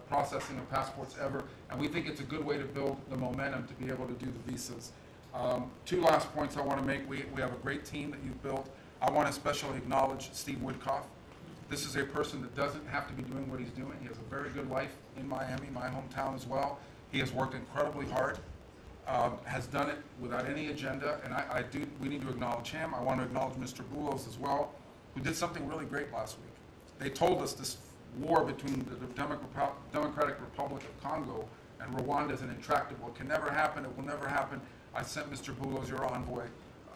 processing of passports ever, and we think it's a good way to build the momentum to be able to do the visas. Two last points I want to make. We have a great team that you've built. I want to especially acknowledge Steve Woodcock. This is a person that doesn't have to be doing what he's doing. He has a very good life in Miami, my hometown as well. He has worked incredibly hard, has done it without any agenda, and we need to acknowledge him. I want to acknowledge Mr. Boulos as well, who did something really great last week. They told us this war between the Democratic Republic of Congo and Rwanda is an intractable. It can never happen. It will never happen. I sent Mr. Boulos, your envoy.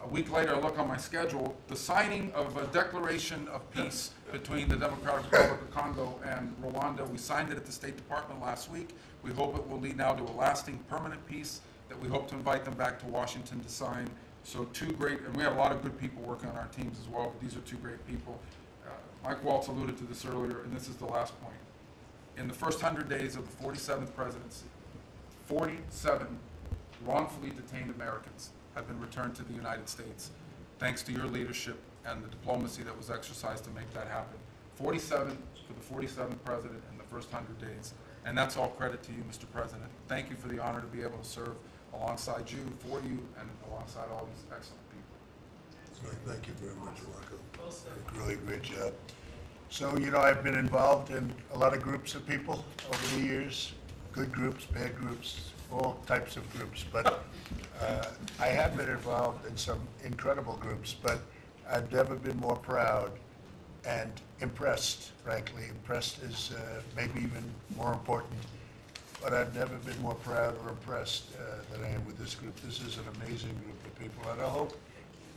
A week later, I look on my schedule, the signing of a declaration of peace between the Democratic Republic of Congo and Rwanda. We signed it at the State Department last week. We hope it will lead now to a lasting, permanent peace that we hope to invite them back to Washington to sign. So two great, and we have a lot of good people working on our teams as well, but these are two great people. Mike Waltz alluded to this earlier, and this is the last point. In the first 100 days of the 47th presidency, 47 wrongfully detained Americans have been returned to the United States, thanks to your leadership and the diplomacy that was exercised to make that happen. 47 for the 47th president in the first 100 days. And that's all credit to you, Mr. President. Thank you for the honor to be able to serve alongside you, for you, and alongside all these excellent people. Thank you very much, Rocco. Really great job. So, you know, I've been involved in a lot of groups of people over the years, good groups, bad groups, all types of groups, but I have been involved in some incredible groups, but I've never been more proud and impressed, frankly. Impressed is maybe even more important, but I've never been more proud or impressed than I am with this group. This is an amazing group of people, and I hope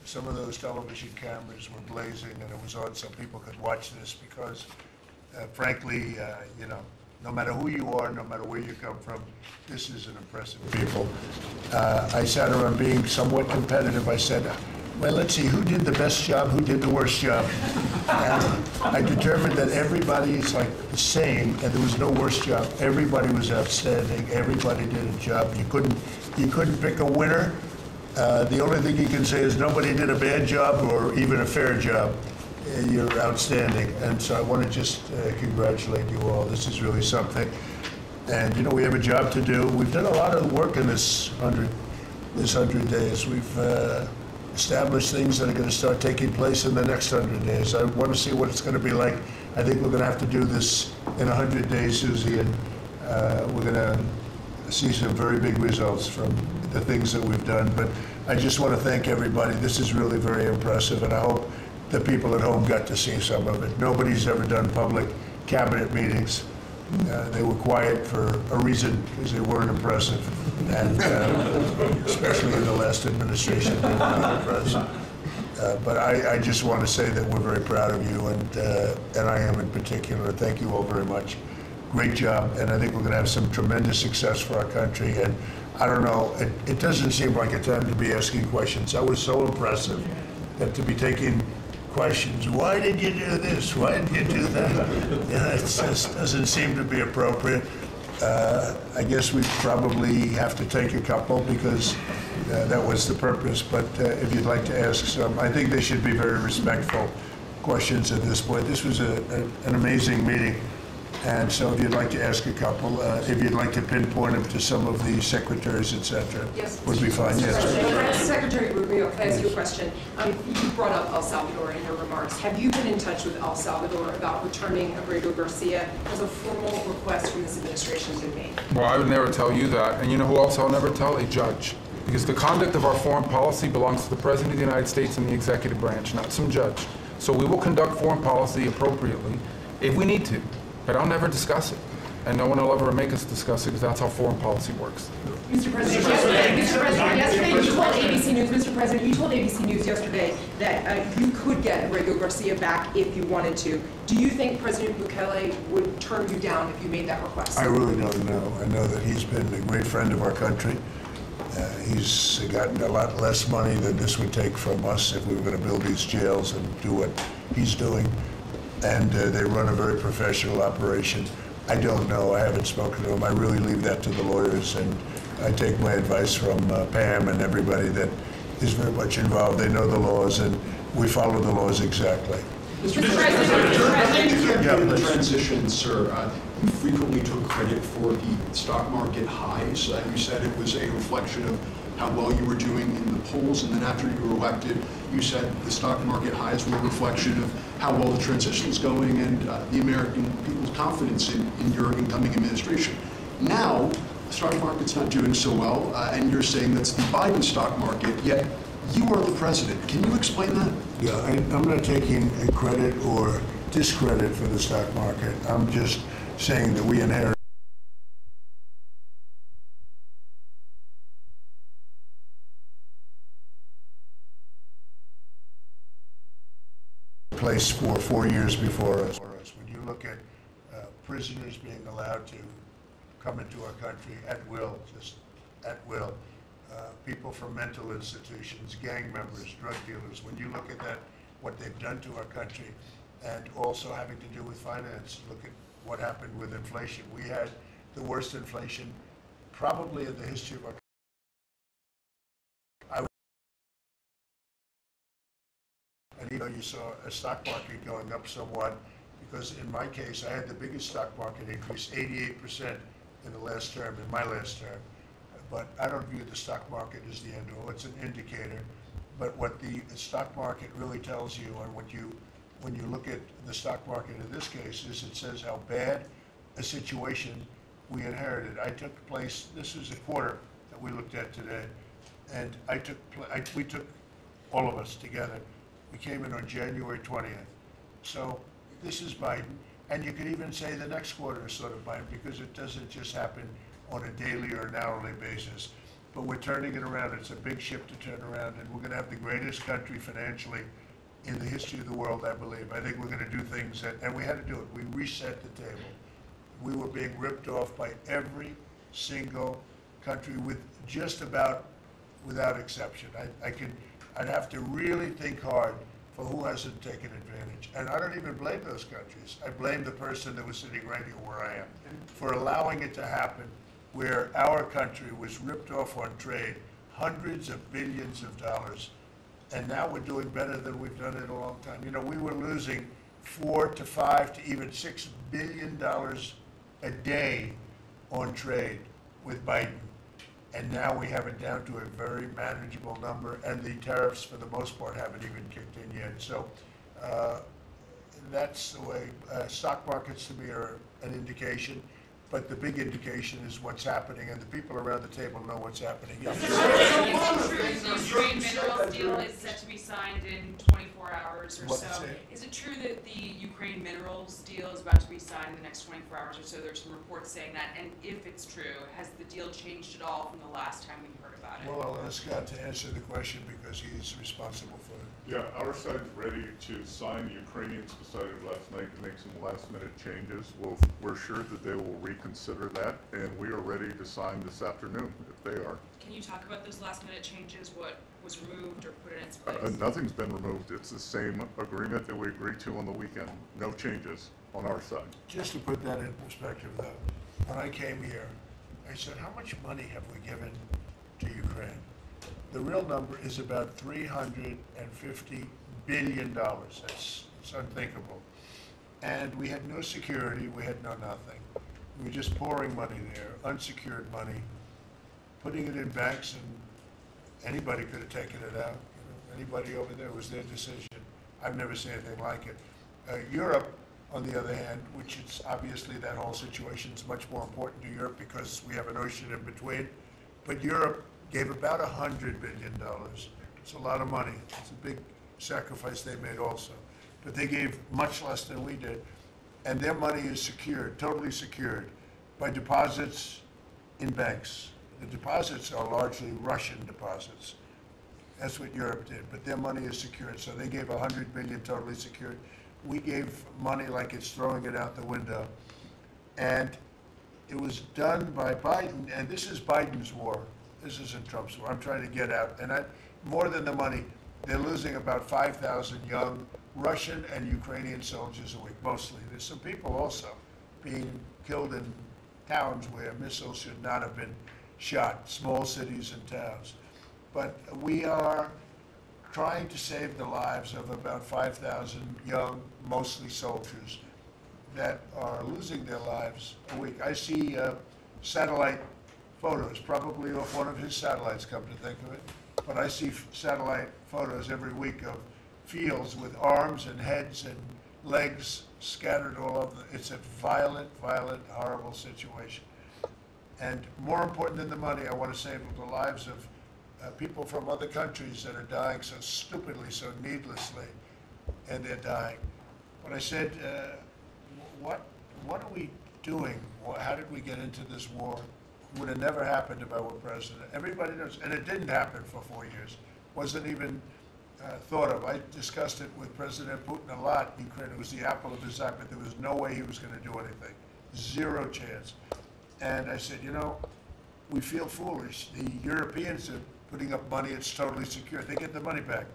some of those television cameras were blazing and it was on so people could watch this because, frankly, you know, no matter who you are, no matter where you come from, this is an impressive people. I sat around being somewhat competitive. I said, well, let's see, who did the best job, who did the worst job? And I determined that everybody is like the same, and there was no worst job. Everybody was outstanding. Everybody did a job. You couldn't pick a winner. The only thing you can say is nobody did a bad job or even a fair job. You're outstanding. And so I want to just congratulate you all. This is really something. And, you know, we have a job to do. We've done a lot of work in this 100 days. We've established things that are going to start taking place in the next 100 days. I want to see what it's going to be like. I think we're going to have to do this in 100 days, Susie, and we're going to see some very big results from the things that we've done. But I just want to thank everybody. This is really very impressive, and I hope the people at home got to see some of it. Nobody's ever done public cabinet meetings. They were quiet for a reason, because they weren't impressive, and especially in the last administration, they weren't impressive. But I just want to say that we're very proud of you, and I am in particular. Thank you all very much. Great job, and I think we're going to have some tremendous success for our country. And I don't know, it doesn't seem like a time to be asking questions. That was so impressive, that to be taking questions. Why did you do this? Why did you do that? Yeah, it just doesn't seem to be appropriate. I guess we probably have to take a couple because That was the purpose, but if you'd like to ask some, I think they should be very respectful questions at this point. This was an amazing meeting, and so if you'd like to ask a couple, if you'd like to pinpoint them to some of the secretaries, et cetera, yes, would be fine. Yes. Secretary Rubio, can I ask you a question? You brought up El Salvador in your remarks. Have you been in touch with El Salvador about returning Abrego Garcia as a formal request from this administration has been made? Well, I would never tell you that. And you know who else I'll never tell? A judge. Because the conduct of our foreign policy belongs to the President of the United States and the executive branch, not some judge. So we will conduct foreign policy appropriately if we need to. But I'll never discuss it. And no one will ever make us discuss it because that's how foreign policy works. Mr. President, yesterday you told ABC News, Mr. President, you told ABC News yesterday that you could get Abrego Garcia back if you wanted to. Do you think President Bukele would turn you down if you made that request? I really don't know. I know that he's been a great friend of our country. He's gotten a lot less money than this would take from us if we were going to build these jails and do what he's doing. And they run a very professional operation. I don't know. I haven't spoken to him. I really leave that to the lawyers, and I take my advice from Pam and everybody that is very much involved. They know the laws, and we follow the laws exactly. Mr. President, during the transition, sir, you frequently took credit for the stock market highs. You said it was a reflection of how well you were doing in the polls, and then after you were elected, you said the stock market highs were a reflection of how well the transition is going and the American people's confidence in your incoming administration. Now, the stock market's not doing so well, and you're saying that's the Biden stock market, yet you are the president. Can you explain that? Yeah, I'm not taking credit or discredit for the stock market. I'm just saying that we inherit place for 4 years before us. When you look at prisoners being allowed to come into our country at will, just at will, people from mental institutions, gang members, drug dealers, when you look at that, what they've done to our country, and also having to do with finance, look at what happened with inflation. We had the worst inflation probably in the history of our country. And you saw a stock market going up somewhat, because in my case, I had the biggest stock market increase, 88% in the last term, in my last term. But I don't view the stock market as the end all. It's an indicator. But what the stock market really tells you, and when you look at the stock market in this case, is it says how bad a situation we inherited. I took place, this is a quarter that we looked at today, and we took, all of us together, we came in on January 20th. So this is Biden. And you could even say the next quarter is sort of Biden, because it doesn't just happen on a daily or an hourly basis. But we're turning it around. It's a big ship to turn around, and we're going to have the greatest country financially in the history of the world, I believe. I think we're going to do things that, and we had to do it. We reset the table. We were being ripped off by every single country, with just about, without exception. I'd have to really think hard for who hasn't taken advantage. And I don't even blame those countries. I blame the person that was sitting right here where I am for allowing it to happen, where our country was ripped off on trade, hundreds of billions of dollars, and now we're doing better than we've done in a long time. You know, we were losing $4 to $5 to even $6 billion a day on trade with Biden. And now we have it down to a very manageable number, and the tariffs, for the most part, haven't even kicked in yet. So that's the way. Stock markets, to me, are an indication, but the big indication is what's happening, and the people around the table know what's happening. The Ukraine minerals deal is set to be signed in 24 hours or so. Is it true that the Ukraine minerals deal is about to be signed in the next 24 hours or so? There's some reports saying that. And if it's true, has the deal changed at all from the last time we heard about it? Well, I'll ask Scott to answer the question, because he's responsible for it. Yeah, our side's ready to sign. The Ukrainians decided last night to make some last-minute changes. We're sure that they will reconsider that, and we are ready to sign this afternoon if they are. Can you talk about those last-minute changes? What was removed or put in its place? Nothing's been removed. It's the same agreement that we agreed to on the weekend. No changes on our side. Just to put that in perspective, though, when I came here, I said, how much money have we given to Ukraine? The real number is about $350 billion. It's unthinkable. And we had no security, we had no nothing. We were just pouring money there, unsecured money, putting it in banks, and anybody could have taken it out. Anybody over there, was their decision. I've never seen anything like it. Europe, on the other hand, which is obviously that whole situation is much more important to Europe because we have an ocean in between, but Europe gave about $100 billion. It's a lot of money. It's a big sacrifice they made also. But they gave much less than we did. And their money is secured, totally secured, by deposits in banks. The deposits are largely Russian deposits. That's what Europe did, but their money is secured. So they gave $100 billion totally secured. We gave money like it's throwing it out the window. And it was done by Biden, and this is Biden's war. This isn't Trump's war. I'm trying to get out. And more than the money, they're losing about 5,000 young Russian and Ukrainian soldiers a week, mostly. There's some people also being killed in towns where missiles should not have been shot, small cities and towns. But we are trying to save the lives of about 5,000 young, mostly soldiers, that are losing their lives a week. I see satellite photos, probably off one of his satellites, come to think of it, but I see satellite photos every week of fields with arms and heads and legs scattered all over. It's a violent, violent, horrible situation. And more important than the money, I want to save the lives of people from other countries that are dying so stupidly, so needlessly, and they're dying. But I said, what are we doing? How did we get into this war? It would have never happened if I were president. Everybody knows, and it didn't happen for 4 years. Wasn't even thought of. I discussed it with President Putin a lot. Ukraine was the apple of his eye, but there was no way he was going to do anything. Zero chance. And I said, you know, we feel foolish. The Europeans are putting up money, it's totally secure. They get the money back.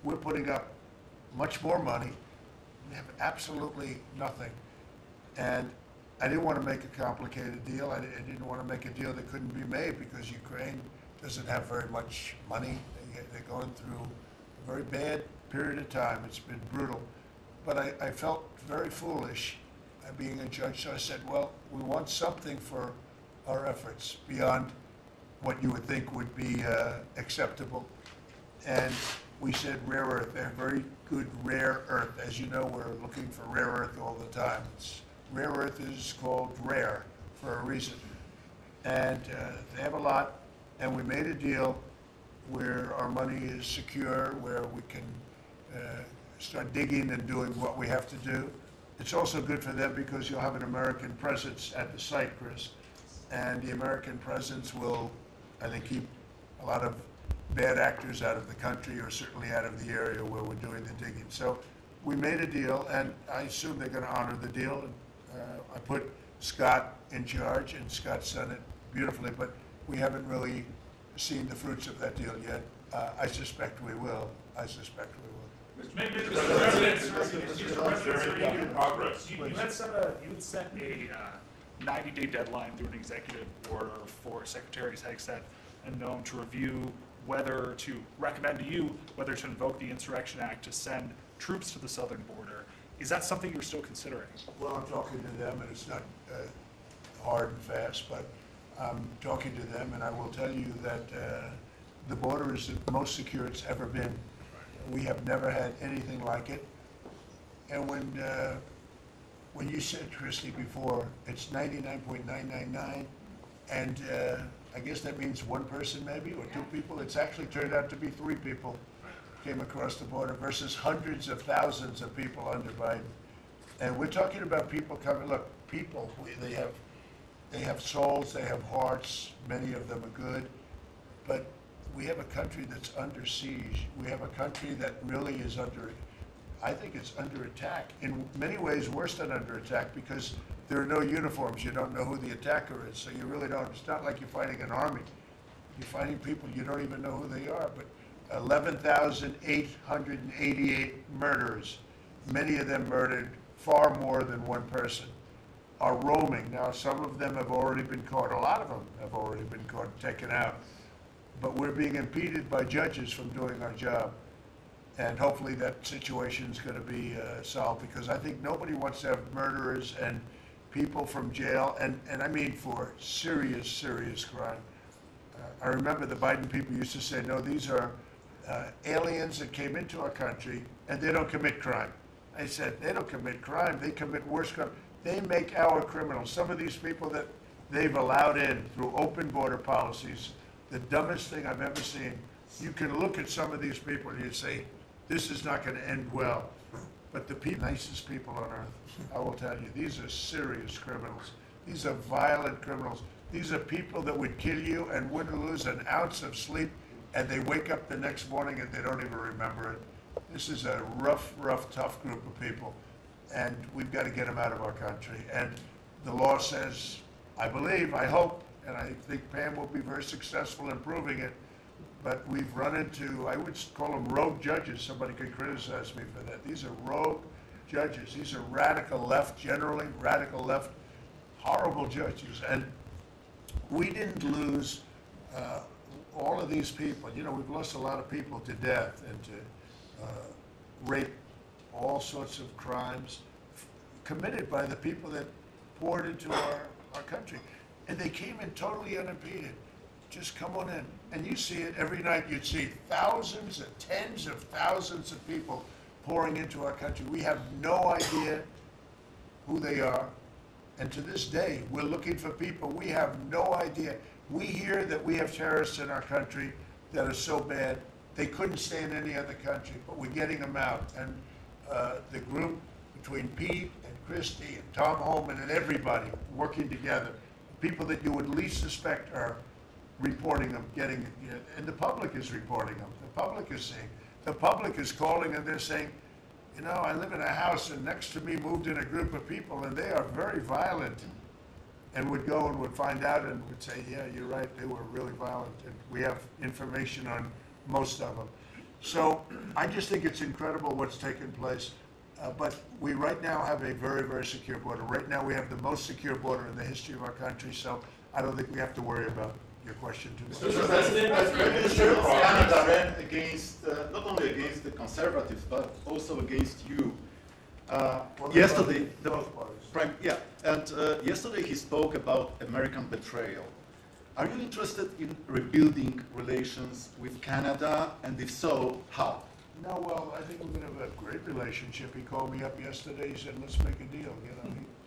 We're putting up much more money. We have absolutely nothing. And I didn't want to make a complicated deal. I didn't want to make a deal that couldn't be made because Ukraine doesn't have very much money. They're going through a very bad period of time. It's been brutal. But I felt very foolish being a judge, so I said, well, we want something for our efforts beyond what you would think would be acceptable. And we said rare earth. They have very good rare earth. As you know, we're looking for rare earth all the time. Rare earth is called rare for a reason. And they have a lot, and we made a deal where our money is secure, where we can start digging and doing what we have to do. It's also good for them because you'll have an American presence at the site, Chris. And the American presence will, I think, keep a lot of bad actors out of the country, or certainly out of the area where we're doing the digging. So we made a deal, and I assume they're going to honor the deal. I put Scott in charge, and Scott's done it beautifully, but we haven't really seen the fruits of that deal yet. I suspect we will. I suspect we will. Mr. President, in progress. You had set a 90-day deadline through an executive order for Secretaries Hegseth and Noem to review whether to recommend to you whether to invoke the Insurrection Act to send troops to the southern border. Is that something you're still considering? Well, I'm talking to them, and it's not hard and fast, but I'm talking to them, and I will tell you that the border is the most secure it's ever been. We have never had anything like it. And when you said, Christy, before, it's 99.999, and I guess that means one person maybe, or two people. It's actually turned out to be 3 people came across the border versus hundreds of thousands of people under Biden. And we're talking about people coming, look, people, they have souls, they have hearts, many of them are good, but we have a country that's under siege. We have a country that really is I think it's under attack. In many ways worse than under attack because there are no uniforms. You don't know who the attacker is, so you really don't. It's not like you're fighting an army. You're fighting people, you don't even know who they are. But 11,888 murderers, many of them murdered far more than one person, are roaming. Now, some of them have already been caught. A lot of them have already been caught, taken out. but we're being impeded by judges from doing our job. And hopefully that situation is going to be solved, because I think nobody wants to have murderers and people from jail, and I mean for serious, serious crime. I remember the Biden people used to say, no, these are aliens that came into our country and they don't commit crime. I said, they don't commit crime, they commit worse crime. They make our criminals. Some of these people that they've allowed in through open border policies, the dumbest thing I've ever seen. You can look at some of these people and you say, this is not going to end well. But the nicest people on earth, I will tell you, these are serious criminals. These are violent criminals. These are people that would kill you and wouldn't lose an ounce of sleep, and they wake up the next morning and they don't even remember it. This is a rough, tough group of people, and we've got to get them out of our country. And the law says, I believe, I hope, and I think Pam will be very successful in proving it, but we've run into, I would call them rogue judges. Somebody could criticize me for that. These are rogue judges. These are radical left, generally radical left, horrible judges. And we didn't lose all of these people. You know, we've lost a lot of people to death and to rape, all sorts of crimes committed by the people that poured into our country. And they came in totally unimpeded. Just come on in. And you see it every night. You'd see thousands and tens of thousands of people pouring into our country. We have no idea who they are. And to this day, we're looking for people. We have no idea. We hear that we have terrorists in our country that are so bad, they couldn't stay in any other country, but we're getting them out. And the group between Pete and Christie and Tom Holman and everybody working together, people that you would least suspect are reporting them, getting, and the public is reporting them. The public is seeing. The public is calling and they're saying, you know, I live in a house and next to me moved in a group of people and they are very violent, and would go and would find out and would say, yeah, you're right, they were really violent, and we have information on most of them. So I just think it's incredible what's taken place. But we right now have a very, very secure border. Right now we have the most secure border in the history of our country, so I don't think we have to worry about your question too much. Mr. President, Canada ran against, not only against the conservatives, but also against you. Yesterday, yesterday he spoke about American betrayal. Are you interested in rebuilding relations with Canada, and if so, how? No, well, I think we're going to have a great relationship. He called me up yesterday. He said, "Let's make a deal."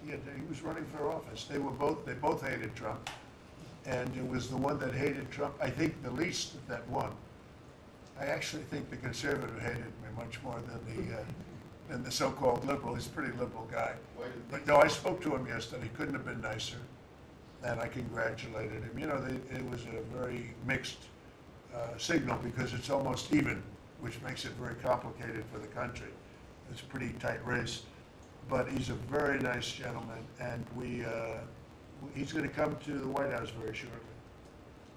You know, he was running for office. They both hated Trump, and it was the one that hated Trump, I think, the least that won. I actually think the conservative hated me much more than the so-called liberal. He's a pretty liberal guy. But no, I spoke to him yesterday. Couldn't have been nicer, and I congratulated him. You know, it was a very mixed signal, because it's almost even, which makes it very complicated for the country. It's a pretty tight race, but he's a very nice gentleman, and he's going to come to the White House very shortly,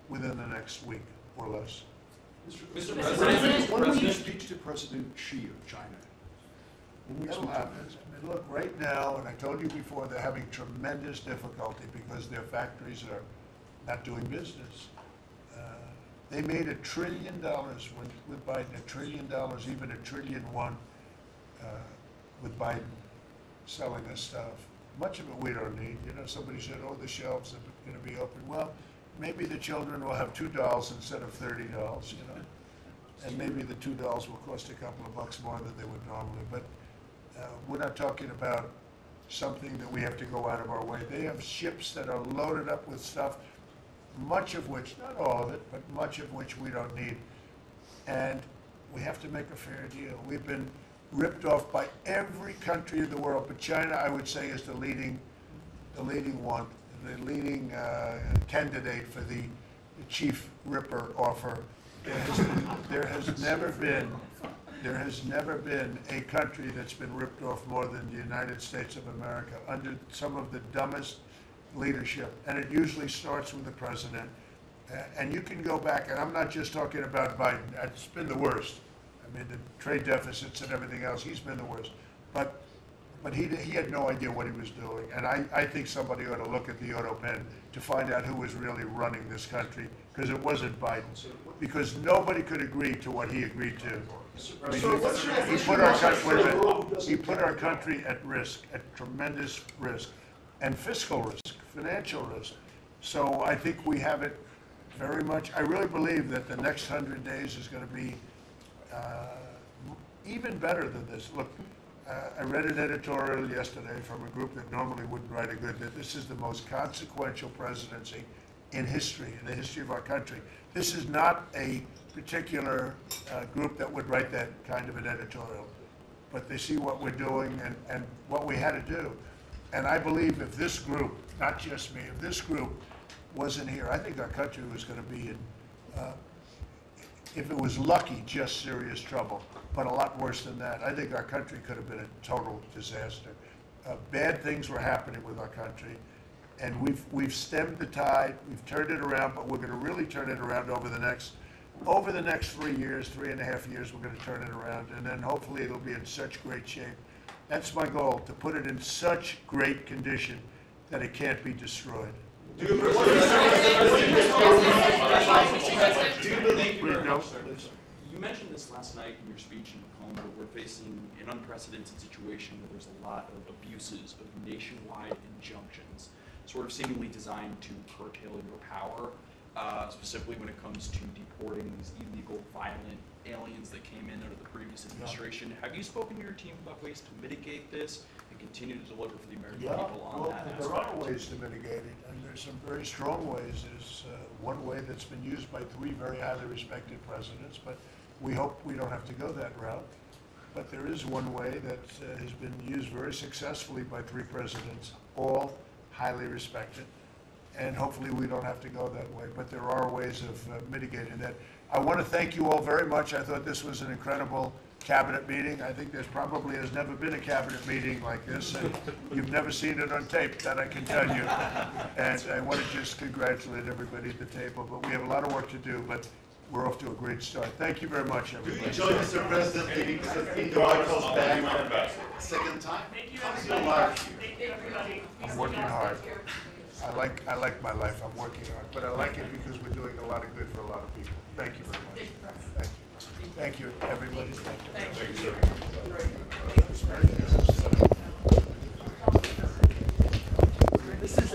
within the next week or less. Mr. President, when will you speak to President Xi of China? That'll happen. I mean, look, right now, and I told you before, they're having tremendous difficulty because their factories are not doing business. They made $1 trillion with Biden, $1 trillion, even $1.1 trillion with Biden selling us stuff. Much of it we don't need. You know, somebody said, oh, the shelves are going to be open. Well, maybe the children will have $2 instead of $30, you know. And maybe the $2 will cost a couple of bucks more than they would normally. But we're not talking about something that we have to go out of our way. They have ships that are loaded up with stuff, much of which, not all of it, but much of which we don't need. And we have to make a fair deal. We've been ripped off by every country in the world, but China, I would say, is the leading one, the leading candidate for the chief ripper offer. There has never been a country that's been ripped off more than the United States of America under some of the dumbest leadership, and it usually starts with the president. And you can go back, and I'm not just talking about Biden. It's been the worst. I mean, the trade deficits and everything else, he's been the worst. But but he had no idea what he was doing. And I think somebody ought to look at the auto pen to find out who was really running this country, because it wasn't Biden. Because nobody could agree to what he agreed to. I mean, he put our country at risk, at tremendous risk, and fiscal risk, financial risk. So I think we have it very much. I really believe that the next 100 days is going to be even better than this. Look, I read an editorial yesterday from a group that normally wouldn't write a good, that this is the most consequential presidency in history, in the history of our country. This is not a particular group that would write that kind of an editorial, but they see what we're doing and what we had to do. And I believe if this group, not just me, if this group wasn't here, I think our country was going to be in, if it was lucky, just serious trouble, but a lot worse than that. I think our country could have been a total disaster. Bad things were happening with our country, and we've stemmed the tide, we've turned it around, but we're going to really turn it around over the next 3 years, 3.5 years, we're going to turn it around, and then hopefully it'll be in such great shape. That's my goal, to put it in such great condition that it can't be destroyed. Do you believe you mentioned this last night in your speech in Macomb, that we're facing an unprecedented situation where there's a lot of abuses of nationwide injunctions, sort of seemingly designed to curtail your power, specifically when it comes to deporting these illegal, violent aliens that came in under the previous administration. Have you spoken to your team about ways to mitigate this and continue to deliver for the American people on that aspect? There are ways to mitigate it, and there's some very strong ways. There's one way that's been used by 3 very highly respected presidents, but we hope we don't have to go that route. But there is one way that has been used very successfully by 3 presidents, all highly respected, and hopefully we don't have to go that way. But there are ways of mitigating that. I want to thank you all very much. I thought this was an incredible cabinet meeting. I think there's probably has never been a cabinet meeting like this, and you've never seen it on tape, that I can tell you. And I want to just congratulate everybody at the table, but we have a lot of work to do, but we're off to a great start. Thank you very much, everybody. Do you enjoy, Mr. President, in the White House back second time? How's your life? I'm working hard. I like my life. I'm working hard, but I like it because we're doing a lot of good for a lot of people. Thank you very much. Thank you. Thank you, everybody. Thank you. This is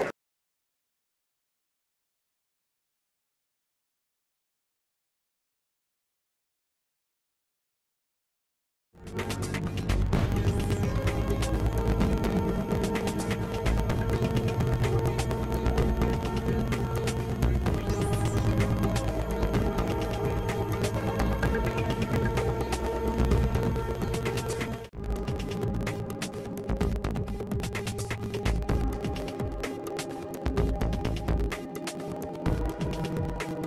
our